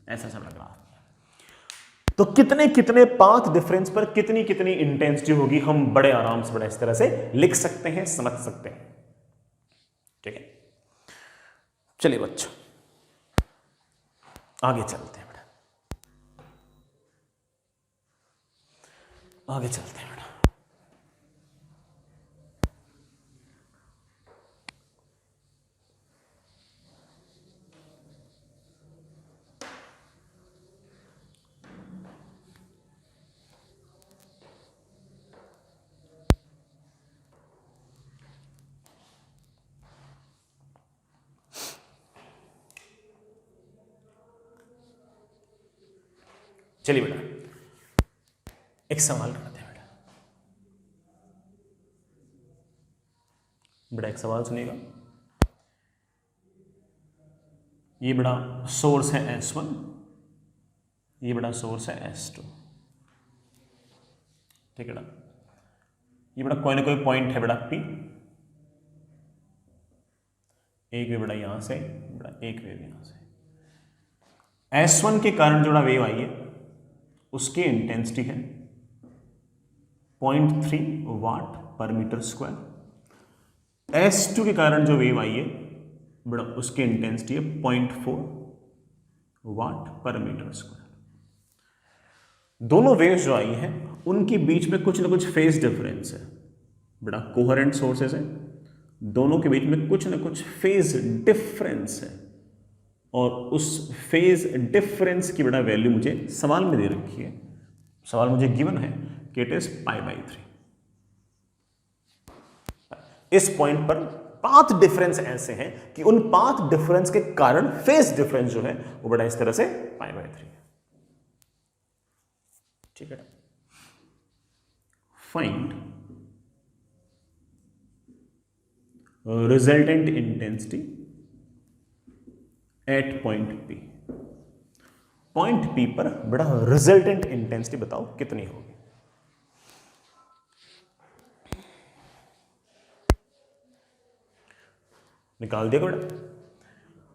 ऐसा सा बड़ा ग्राफ। तो कितने कितने पाथ डिफरेंस पर कितनी कितनी इंटेंसिटी होगी हम बड़े आराम से बड़ा इस तरह से लिख सकते हैं, समझ सकते हैं। ठीक है, चलिए बच्चों आगे चलते हैं बेटा, आगे चलते हैं बेटा। चलिए बेटा एक सवाल करते हैं बेटा। बेटा एक सवाल सुनिएगा, ये बड़ा सोर्स है S1, ये बड़ा सोर्स है S2, ठीक है बेटा। ये बड़ा कोई ना कोई पॉइंट है बेटा P, एक वेव बड़ा यहां से, बड़ा एक वेव यहां से। S1 के कारण जो बड़ा वेव आई है उसकी इंटेंसिटी है 0.3 वाट पर मीटर स्क्वायर। S2 के कारण जो वेव आई है बड़ा उसकी इंटेंसिटी है 0.4 वाट पर मीटर स्क्वायर। दोनों वेव्स जो आई हैं उनके बीच में कुछ ना कुछ फेज डिफरेंस है बड़ा, कोहेरेंट सोर्सेस है, दोनों के बीच में कुछ ना कुछ फेज डिफरेंस है, और उस फेज डिफरेंस की बड़ा वैल्यू मुझे सवाल में दे रखी है। सवाल मुझे गिवन है कि इट इज π/3। इस पॉइंट पर पाथ डिफरेंस ऐसे हैं कि उन पाथ डिफरेंस के कारण फेज डिफरेंस जो है वो बड़ा इस तरह से π/3 है, ठीक है। Find resultant intensity at point P। Point P पर बड़ा रिजल्टेंट इंटेंसिटी बताओ कितनी होगी। निकाल दिया बेटा।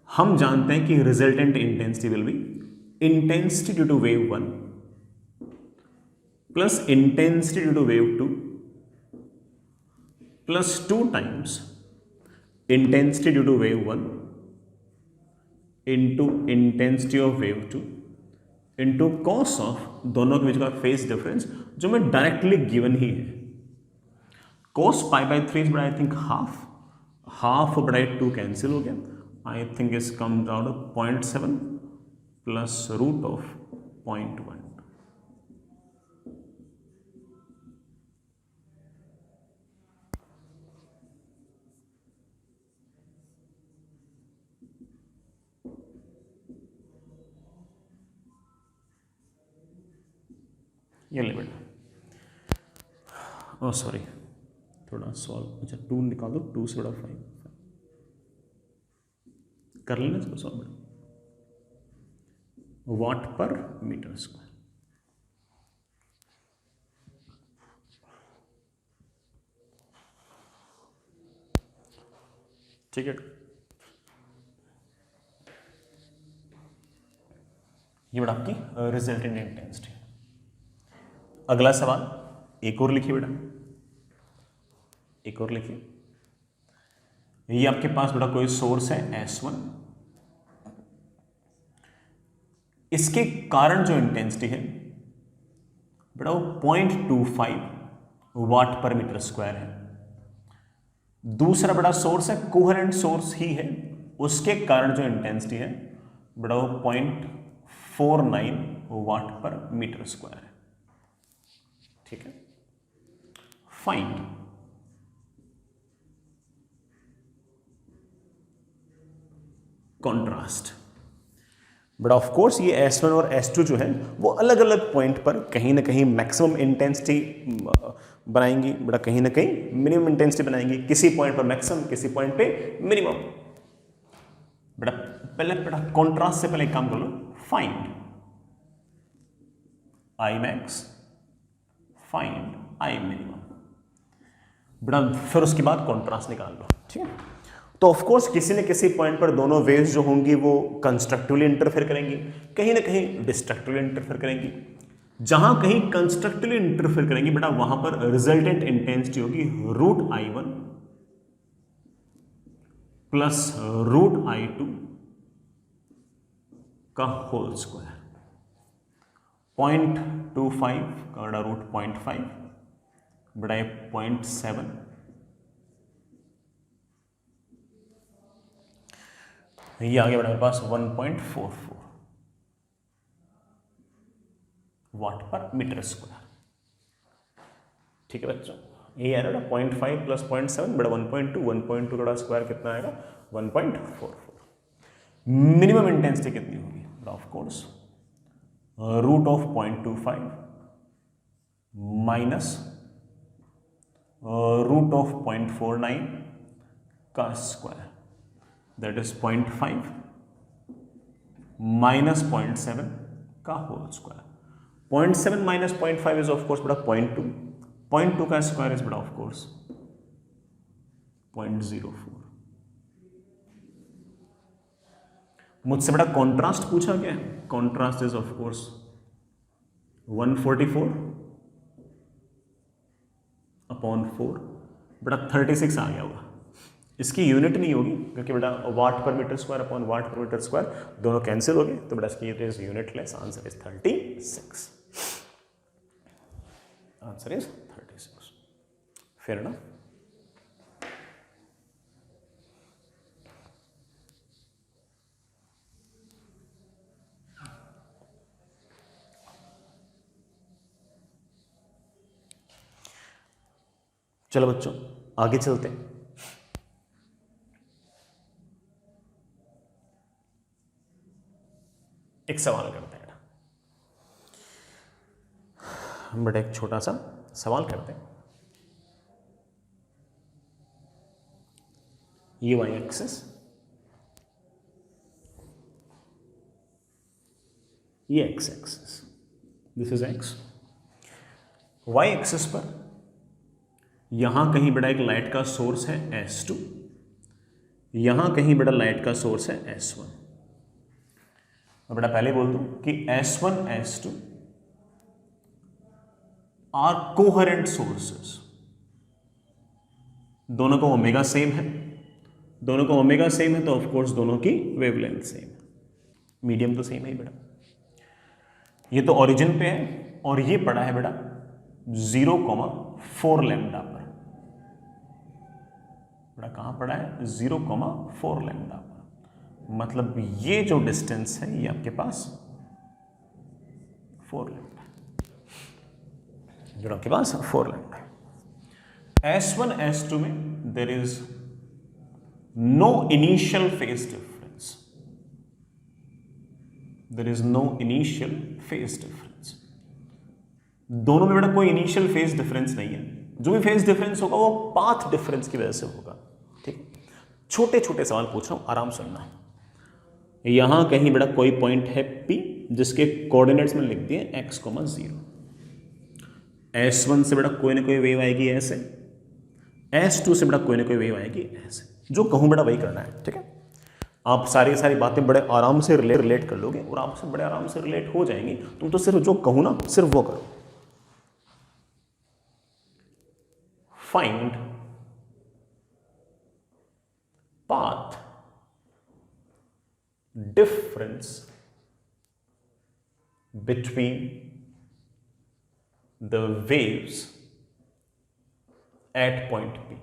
हम जानते हैं कि resultant intensity will be intensity due to wave 1 plus intensity due to wave 2 plus 2 times intensity due to wave 1 into intensity of wave 2 into cos of दोनों के बीच का फेज डिफरेंस जो मैं डायरेक्टली गिवन ही है। कॉस π/3 बड़ा I think half बड़ा 2 cancel हो गया, I think is comes out 0.7 plus root of 0.1। ये ले बेटा, ओ सॉरी थोड़ा सॉल्व, अच्छा 2 निकाल दो, 2 से बड़ा 5 कर लेना इसको सॉल्व बेटा। वाट पर मीटर स्क्वायर, ठीक है। ये बड़ा आपकी रिजल्टेंट इंटेंसिटी। अगला सवाल एक और लिखिए बेटा, एक और लिखिए। ये आपके पास बेटा कोई सोर्स है S1, इसके कारण जो इंटेंसिटी है बेटा वो 0.25 वाट पर मीटर स्क्वायर है। दूसरा बड़ा सोर्स है, कोहेरेंट सोर्स ही है, उसके कारण जो इंटेंसिटी है बेटा वो 0.49 वाट पर मीटर स्क्वायर है, ठीक है। Find contrast. But of course ये S1 और S2 जो है वो अलग अलग पॉइंट पर कहीं ना कहीं मैक्सिमम इंटेंसिटी बनाएंगी, बड़ा कहीं ना कहीं मिनिमम इंटेंसिटी बनाएंगी, किसी पॉइंट पर मैक्सिमम, किसी पॉइंट पे मिनिमम। बड़ा पहले बड़ा कॉन्ट्रास्ट से पहले एक काम कर लो, find I max, find I minimum, बड़ा फिर उसके बाद कॉन्ट्रास्ट निकाल लो, ठीक है। तो ऑफ कोर्स किसी न किसी पॉइंट पर दोनों वेव्स जो होंगी वो कंस्ट्रक्टिवली इंटरफेयर करेंगी, कहीं ना कहीं डिस्ट्रक्टिवली इंटरफेयर करेंगी। जहां कहीं कंस्ट्रक्टिवली इंटरफेयर करेंगी बेटा वहां पर रिजल्टेंट इंटेंसिटी होगी √I1 प्लस √I2 का होल स्क्वायर। 0.25 का बड़ा √0.5 बड़ा 0.7, ये आगे बढ़ा मेरे पास 1.44 वाट पर मीटर स्क्वायर, ठीक है बच्चों। ये है ना 0.5 प्लस 0.7 बड़ा 1.2 का स्क्वायर कितना आएगा 1.44। मिनिमम इंटेंसिटी कितनी होगी ऑफ कोर्स √0.25 माइनस √0.49 का स्क्वायर दैट इज 0.5 माइनस 0.7 का whole square. 0.7 minus 0.5 is of course बेटा 0.2. 0.2 का स्क्वायर इज बेटा ऑफ कोर्स 0.04. मुझसे बड़ा कॉन्ट्रास्ट पूछा गया है. Contrast is of course 144 upon 4 बेटा 36 आ गया होगा. इसकी यूनिट नहीं होगी क्योंकि बेटा वाट पर मीटर स्क्वायर अपॉन वाट पर मीटर स्क्वायर दोनों कैंसिल हो गए, तो बेटा इसकी unitless. Answer is 36. Answer is 36. Fair ना. चलो बच्चों आगे चलते हैं. एक सवाल करते हैं बेटा, एक छोटा सा सवाल करते हैं. ये वाई एक्सिस, ये X axis, this is X. Y axis पर यहां कहीं बेटा एक लाइट का सोर्स है S2, यहां कहीं बेटा लाइट का सोर्स है S1. और बेटा पहले बोल दूं कि S1 S2 are coherent sources. दोनों का ओमेगा सेम है, दोनों का ओमेगा सेम है तो ऑफ कोर्स दोनों की वेवलेंथ सेम है. मीडियम तो सेम है बेटा. ये तो ओरिजिन पे है और ये पड़ा है बेटा 0,4 लैम्डा पर. बेटा कहां पड़ा है 0,4 लैम्डा पर. मतलब ये जो डिस्टेंस है ये आपके पास 4 लैम्डा, जो आपके पास 4 लैम्डा. S1 S2 में there is no initial phase difference, there is no initial phase difference. दोनों में बेटा कोई इनिशियल फेज डिफरेंस नहीं है. जो भी फेज डिफरेंस होगा वो पाथ डिफरेंस की वजह से होगा. ठीक, छोटे छोटे सवाल पूछ रहा हूं, आराम सुनना. यहां कहीं बेटा कोई पॉइंट है P जिसके कोऑर्डिनेट्स में लिख दिए x, 0. S1 से बेटा कोई ना कोई वेव आएगी ऐसे, S2 से बेटा कोई ना कोई वेव आएगी ऐसे. जो कहूं बेटा वही करना है. ठीक है, आप सारी बातें बड़े आराम से रिलेट कर लोगे और आपसे बड़े आराम से रिलेट हो जाएंगी. तुम तो सिर्फ जो कहूं ना सिर्फ वो करो. Find path difference between the waves at point P.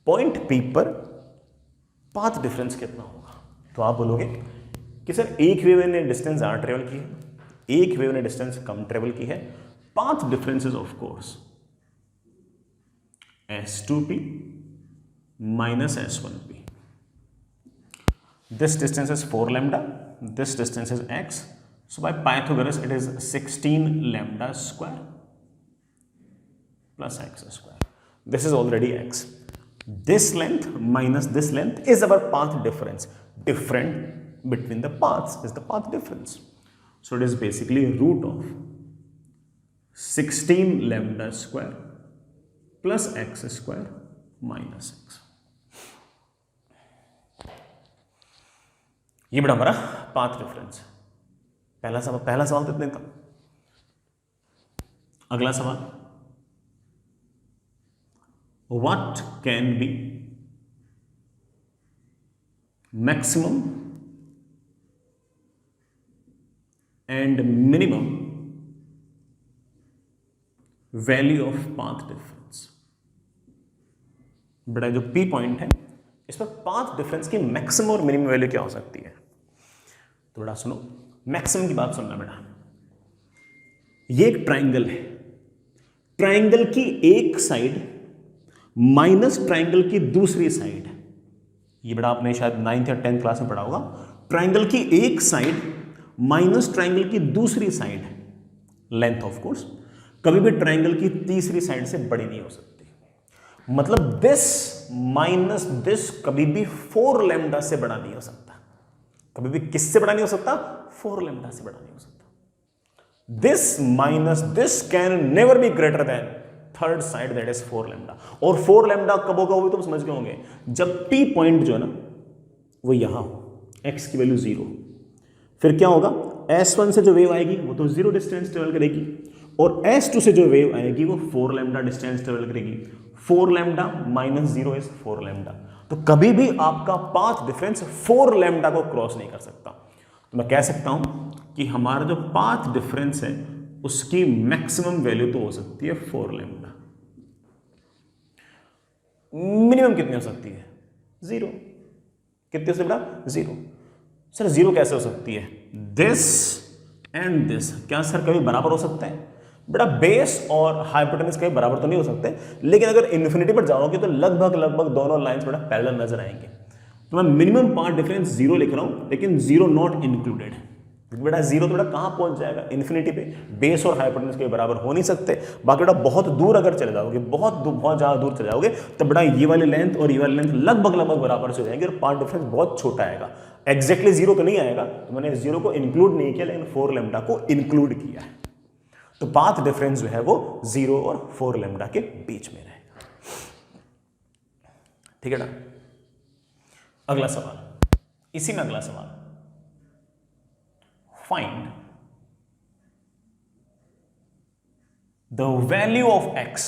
Point P पर पाथ डिफरेंस कितना होगा? तो आप बोलोगे कि सर एक वेव ने डिस्टेंस r ट्रेवल की है, एक वेव ने डिस्टेंस कम ट्रेवल की है. Path difference is of course S2P minus S1P. This distance is 4 lambda, this distance is x, so by Pythagoras it is 16 lambda square plus x square. This is already x. This length minus this length is our path difference. Different between the paths is the path difference. So it is basically root of 16 lambda square plus x square minus x. ये बड़ा हमारा path difference. पहला सवाल तो इतने था. अगला सवाल, what can be maximum and minimum value of path difference. बेटा जो P पॉइंट है इस पर पाथ डिफरेंस की मैक्सिमम और मिनिमम वैल्यू क्या हो सकती है? तो बेटा सुनो, मैक्सिमम की बात सुनना बेटा. ये एक ट्राइंगल है, ट्राइंगल की एक साइड माइनस ट्राइंगल की दूसरी साइड. ये बेटा आपने शायद 9th या 10th क्लास में पढ़ा होगा. ट्राइंगल की एक साइड माइनस ट्राइंगल की दूसरी साइड, लेंथ ऑफ कोर्स कभी भी ट्राइंगल की तीसरी साइड से बड़ी नहीं हो सकती. मतलब दिस माइनस दिस कभी भी 4 लैम्डा से बड़ा नहीं हो सकता। कभी भी किससे बड़ा नहीं हो सकता? 4 लैम्डा से बड़ा नहीं हो सकता। This minus this can never be greater than third side that is 4 lambda. और 4 लैम्डा कब होगा वो तो समझ गए होंगे, जब P पॉइंट जो है ना वो यहां हो, x की वैल्यू 0, फिर क्या होगा, S1 से जो वेव आएगी वो तो 0 डिस्टेंस ट्रेवल करेगी, और S2 से जो वेव आएगी वो 4 लैम्डा डिस्टेंस ट्रेवल करेगी। 4 लैम्डा माइनस 0 इज 4 लैम्डा। तो कभी भी आपका पाथ डिफरेंस 4 लैम्डा को क्रॉस नहीं कर सकता। तो मैं कह सकता हूं कि हमारा जो पाथ डिफरेंस है उसकी मैक्सिमम वैल्यू तो हो सकती है 4 लैम्डा। मिनिमम कितनी हो सकती है? 0। कितनी से बड़ा? 0। सर 0 कैसे हो सकती है? दिस एंड दिस क्या सर कभी बराबर हो सकते हैं? बेटा बेस और हाइपोटेनस कभी बराबर तो नहीं हो सकते, लेकिन अगर इन्फिनिटी पर जाओगे तो लगभग दोनों लाइंस बेटा पैरेलल नजर आएंगे। तो मैं मिनिमम पाथ डिफरेंस 0 लिख रहा हूं, लेकिन 0 नॉट इंक्लूडेड। बेटा 0 तो बेटा कहां पहुंच जाएगा? इन्फिनिटी पे। बेस और हाइपोटेनस के बराबर हो नहीं सकते। बाकी बेटा बहुत दूर अगर चले जाओगे, बहुत ज्यादा दूर चले जाओगे, तब बेटा ये वाली लेंथ और ये वाली लेंथ लगभग बराबर से हो जाएंगे और पाथ डिफरेंस बहुत छोटा आएगा। एग्जैक्टली 0 तो नहीं आएगा, तो मैंने 0 को इंक्लूड नहीं किया, लेकिन 4 लैम्डा को इंक्लूड किया है। तो पाथ डिफरेंस जो है वो 0 और 4 लैम्डा के बीच में रहेगा। ठीक है ना? अगला सवाल, इसी में अगला सवाल, find the value of x।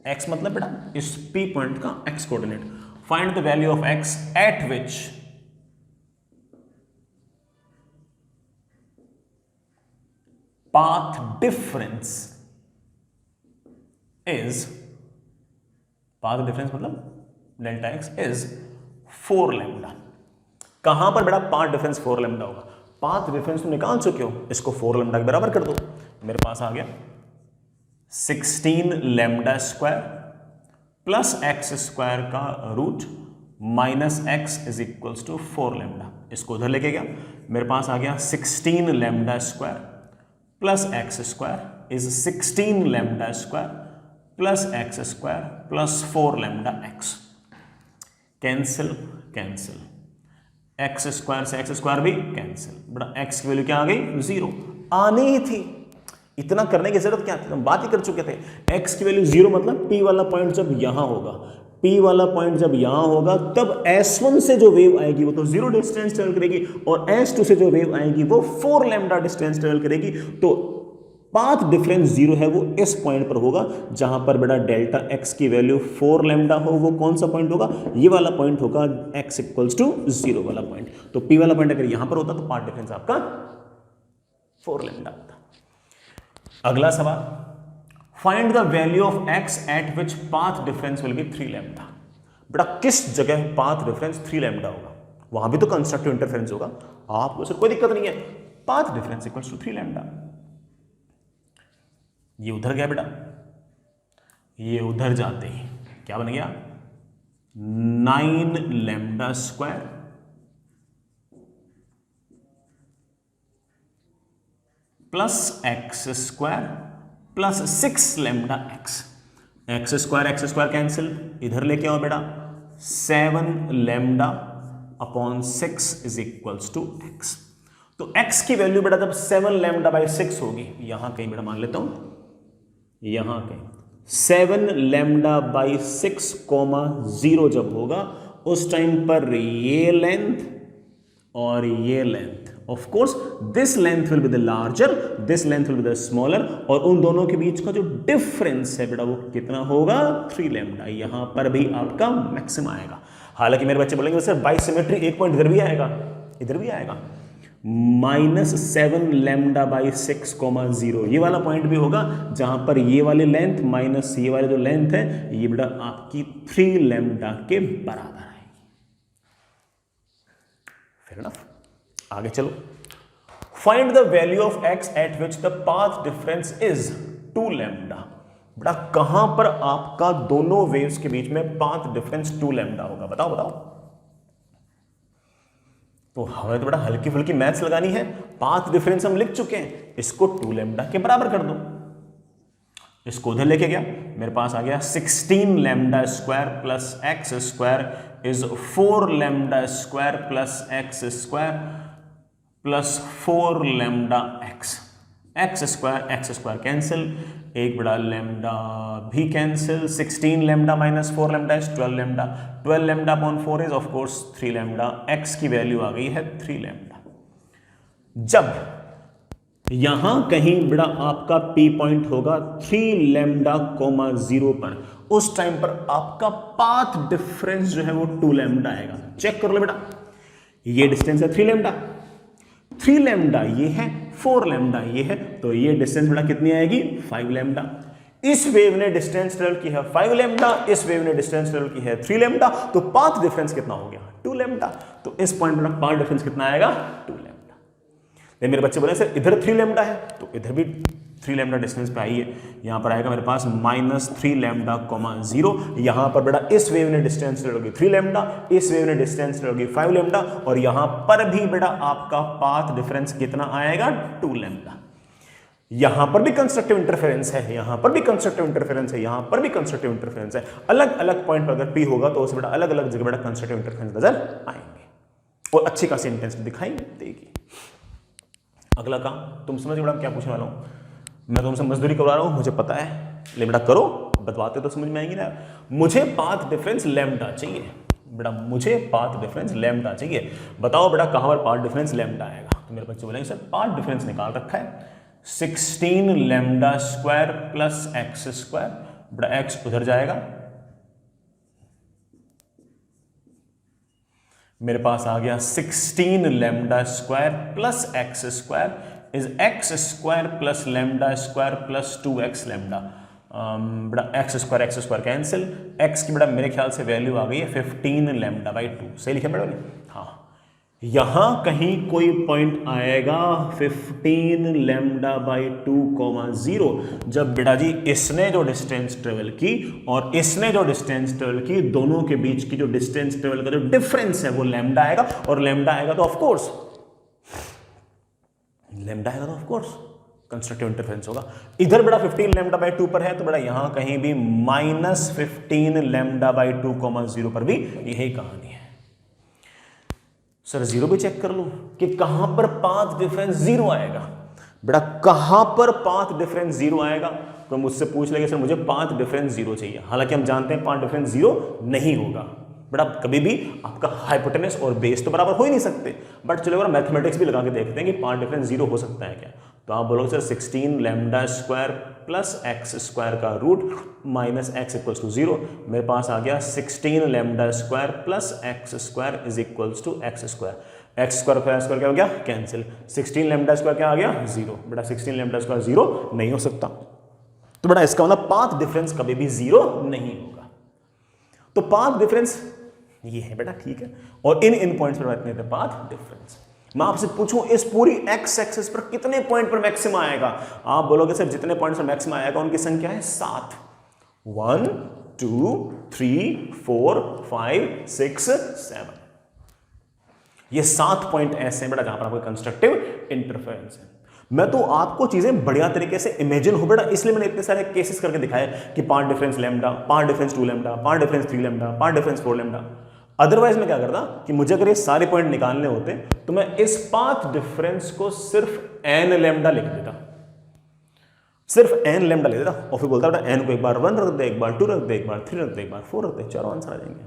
x मतलब बेटा इस P पॉइंट का x coordinate. Find the value of x eight which path difference मतलब डेल्टा x is 4 लैम्डा। कहां पर बेटा पाथ डिफरेंस 4 लैम्डा होगा? पाथ डिफरेंस तुम निकाल चुके हो, इसको 4 लैम्डा के बराबर कर दो। मेरे पास आ गया 16 lambda square plus x square का root minus x is equals to 4 lambda. इसको उधर लेके गया, मेरे पास आ गया 16 lambda square plus x square is 16 lambda square plus x square plus 4 lambda x. Cancel cancel, x square से एक्स स्क्वायर भी कैंसिल। बड़ा एक्स की वैल्यू क्या आ गई? 0 आनी ही थी। इतना करने की जरूरत क्या थी? हम बात ही कर चुके थे। एक्स की वैल्यू 0 मतलब P वाला पॉइंट जब यहां होगा, P वाला पॉइंट जब यहां होगा, तब S1 से जो वेव आएगी वो तो 0 डिस्टेंस ट्रेवल करेगी, और S2 से जो वेव आएगी वो 4 लैम्डा डिस्टेंस ट्रेवल करेगी। तो पाथ डिफरेंस 0 है वो इस पॉइंट पर होगा जहां पर बेटा डेल्टा x की वैल्यू 4 लैम्डा हो। वो कौन सा पॉइंट होगा? ये वाला पॉइंट होगा, x इक्वल्स टू 0 वाला पॉइंट। तो P वाला पॉइंट अगर यहां पर होता तो पाथ डिफरेंस आपका 4 लैम्डा होता। अगला सवाल, find the value of x eight which path difference will B 3 lambda. बेटा किस जगह पाथ डिफरेंस 3 लैम्डा होगा? वहां भी तो कंस्ट्रक्टिव इंटरफेरेंस होगा, आपको सर कोई दिक्कत नहीं है। Path difference equals to 3 lambda. ये उधर गया बेटा, ये उधर जाते ही क्या बन गया? 9 lambda square plus x square plus 6 lambda X. X square cancel, इधर लेके आओ बेटा, 7 lambda upon 6 is equals to X. तो x की वैल्यू बेटा जब 7 लैम्डा बाई 6 होगी, यहां कहीं बेटा मान लेता हूं, यहां कहीं 7 लैम्डा बाई 6 0 जब होगा, उस टाइम पर ये लेंथ और ये length, of course this length will be the larger, this length will be the smaller, और उन दोनों के बीच का जो डिफरेंस है बेटा वो कितना होगा? 3 लैम्डा। यहां पर भी आपका मैक्सिमम आएगा। हालांकि मेरे बच्चे बोलेंगे सर बाई सिमेट्री एक पॉइंट इधर भी आएगा, इधर भी आएगा, -7 लैम्डा बाई 6 0, ये वाला पॉइंट भी होगा जहां पर ये वाली लेंथ माइनस ये वाली जो लेंथ है ये बेटा आपकी 3 लैम्डा के बराबर आएगी। Fair enough. आगे चलो, find the value of x eight which the path difference is 2 lambda. बेटा कहां पर आपका दोनों वेव्स के बीच में पाथ डिफरेंस 2 लैम्डा होगा? बताओ बताओ। तो हमें तो बड़ा हल्की फुल्की मैथ्स लगानी है। पाथ डिफरेंस हम लिख चुके हैं, इसको 2 लैम्डा के बराबर कर दो। इसको उधर लेके गया, मेरे पास आ गया 16 lambda square plus x square is 4 lambda square plus x square plus 4 lambda x square cancel, एक बड़ा लैम्डा भी cancel, 16 lambda minus 4 lambda is 12 lambda upon 4 is of course 3 lambda, x की वैल्यू आ गई है 3 लैम्डा। जब यहां कहीं बड़ा आपका पी पॉइंट होगा 3 लैम्डा कोमा 0 पर, उस टाइम पर आपका पाथ डिफरेंस जो है वो 2 लैम्डा आएगा। चेक कर लो बेटा, ये डिस्टेंस है 3 लैम्डा, 3 लैम्डा ये है, 4 लैम्डा ये है, तो ये डिस्टेंस बेटा कितनी आएगी 5 लैम्डा। इस वेव ने डिस्टेंस ट्रेवल की है 5 लैम्डा, इस वेव ने डिस्टेंस ट्रेवल की है 3 लैम्डा, तो पाथ डिफरेंस कितना हो गया 2 लैम्डा। तो इस पॉइंट पर पाथ डिफरेंस कितना आएगा 2 लैम्डा। मेरे बच्चे बोले सर इधर 3 लैम्डा है, तो इधर भी 3 लैम्डा डिस्टेंस पे आई है, यहां पर आएगा मेरे पास -3 लैम्डा कोमा 0। यहां पर बेटा इस वेव ने डिस्टेंस ट्रेवल की 3 लैम्डा, इस वेव ने डिस्टेंस ट्रेवल की 5 लैम्डा, और यहां पर भी बेटा आपका पाथ डिफरेंस कितना आएगा 2 लैम्डा। यहां पर भी कंस्ट्रक्टिव इंटरफेरेंस है, यहां पर भी कंस्ट्रक्टिव इंटरफेरेंस है, यहां पर भी कंस्ट्रक्टिव इंटरफेरेंस है। अलग अलग पॉइंट पर अगर पी होगा तो उसे बेटा अलग अलग जगह बेटा कंस्ट्रक्टिव इंटरफेरेंस नजर आएंगे और अच्छी खासी इंटेंसिटी दिखाई देगी। अगला काम तुम समझ बेटा क्या पूछने वाला हूं, मैं तुमसे मजदूरी करवा रहा हूं, मुझे पता है, ले बेटा करो, बतवाते तो समझ में आएंगी ना। मुझे पाथ डिफरेंस लैम्डा चाहिए बेटा, मुझे पाथ डिफरेंस लैम्डा चाहिए। बताओ बेटा कहां पर पाथ डिफरेंस लैम्डा आएगा। तो मेरे बच्चे बोलेंगे सर पाथ डिफरेंस निकाल रखा है 16 lambda square plus x square, बेटा एक्स उधर जाएगा, मेरे पास आ गया 16 lambda square plus x square is x square plus lambda square plus 2x lambda. बड़ा एक्स स्क्वायर कैंसिल, एक्स की बड़ा मेरे ख्याल से वैल्यू आ गई है 15 लैम्डा बाई 2। सही लिखे बड़ा? हाँ, यहां कहीं कोई पॉइंट आएगा 15 लैम्डा बाई 2,0 जब बेटा जी इसने जो डिस्टेंस ट्रेवल की और इसने जो डिस्टेंस ट्रेवल की, दोनों के बीच की जो डिस्टेंस ट्रेवल का जो डिफरेंस है वो लैम्डा आएगा, और लैम्डा आएगा तो ऑफकोर्स कंस्ट्रक्टिव इंटरफेरेंस होगा। इधर बड़ा 15 लैम्डा बाई 2 पर है, तो बड़ा यहां कहीं भी -15 लैम्डा बाई 2,0 पर भी यही कहानी है। सर जीरो भी चेक कर लो कि कहां पर पाथ डिफरेंस 0 आएगा। बेटा कहां पर पाथ डिफरेंस 0 आएगा, तो मुझसे पूछ लेंगे सर मुझे पाथ डिफरेंस 0 चाहिए। हालांकि हम जानते हैं पाथ डिफरेंस 0 नहीं होगा बेटा, कभी भी आपका हाइपोटेनस और बेस तो बराबर हो ही नहीं सकते। बट चलो अगर मैथमेटिक्स भी लगा के देखते हैं कि पाथ डिफरेंस 0 हो सकता है क्या, तो आप बोलोगे sir 16 lambda square plus x square का root minus x equals to 0। मेरे पास आ गया 16 lambda square plus x square is equals to x square. X square क्या हो गया कैंसिल, 16 लैम्डा स्क्वायर क्या आ गया 0। बेटा 16 लैम्डा स्क्वायर 0 नहीं हो सकता, तो बेटा इसका मतलब पाथ डिफरेंस कभी भी 0 नहीं होगा। तो पाथ डिफरेंस ये है बेटा, ठीक है। और इन पॉइंट्स पर बात करते हैं पाथ डिफरेंस। मैं आपसे पूछूं इस पूरी एक्स एक्सिस पर कितने पॉइंट पर मैक्सिमम आएगा, आप बोलोगे सर जितने पॉइंट्स पर मैक्सिमम आएगा उनकी संख्या है 7। 1 2 3 4 5 6 7, ये 7 पॉइंट ऐसे हैं बेटा जहां पर आपको कंस्ट्रक्टिव इंटरफेरेंस है। मैं तो आपको चीजें बढ़िया तरीके से इमेजिन हो बेटा, इसलिए मैंने इतने सारे केसेस करके दिखाए कि path difference lambda, path difference 2 lambda, path difference 3 lambda, path difference 4 lambda. Otherwise मैं क्या करता कि मुझे अगर ये सारे पॉइंट निकालने होते तो मैं इस पाथ डिफरेंस को सिर्फ n लैम्डा लिख देता, सिर्फ n लैम्डा लिख देता, और फिर बोलता बेटा n को एक बार 1 रख दे, एक बार 2 रख दे, एक बार 3 रख दे, एक बार 4 रख दे, चारों आंसर आ जाएंगे।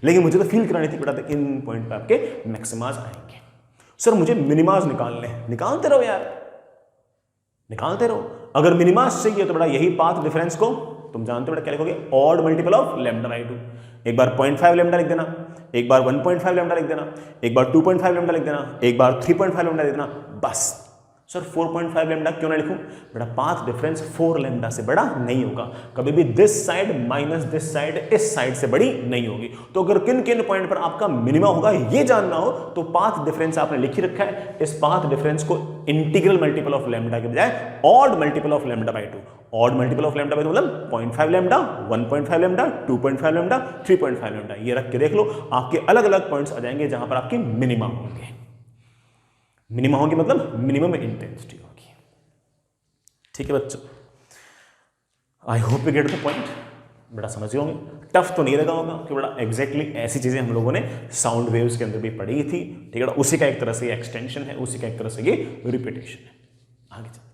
लेकिन मुझे तो फील करानी थी बेटा इन पॉइंट पे आपके मैक्सिमास आएंगे। सर मुझे मिनिमास निकालने, निकालते रहो यार, निकालते रहो। अगर मिनिमास चाहिए तो बेटा यही पाथ डिफरेंस को तुम जानते हो बेटा क्या लिखोगे, odd multiple of lambda by 2। एक बार 0.5 लैम्डा लिख देना, एक बार 1.5 लैम्डा लिख देना, एक बार 2.5 लैम्डा लिख देना, एक बार 3.5 लैम्डा लिख देना, बस। सर 4.5 लैम्डा क्यों ना लिखूं, बेटा पाथ डिफरेंस 4 लैम्डा से बड़ा नहीं होगा कभी भी। This side minus this side इस साइड से बड़ी नहीं होगी। तो अगर किन किन पॉइंट पर आपका मिनिमम होगा ये जानना हो तो पाथ डिफरेंस आपने लिख ही रखा है। इस पाथ डिफरेंस को इंटीग्रल मल्टीपल ऑफ लैम्डा के बजाय odd multiple of lambda by 2, odd multiple of lambda by 2 मतलब 0.5 लैम्डा, 1.5 लैम्डा, 2.5 लैम्डा, 3.5 लैम्डा, ये रख के देख लो, आपके अलग अलग पॉइंट्स आ जाएंगे जहां पर आपके मिनिमम होंगे। मिनिमम होगी मतलब मिनिमम इंटेंसिटी होगी, ठीक है बच्चों। आई hope you get the point. बड़ा समझ गए होंगे, टफ तो नहीं लगा होगा कि बड़ा एग्जैक्टली ऐसी चीजें हम लोगों ने साउंड वेव्स के अंदर भी पढ़ी थी, ठीक है ना। उसी का एक तरह से एक्सटेंशन है, उसी का एक तरह से ये रिपीटेशन है। आगे चलते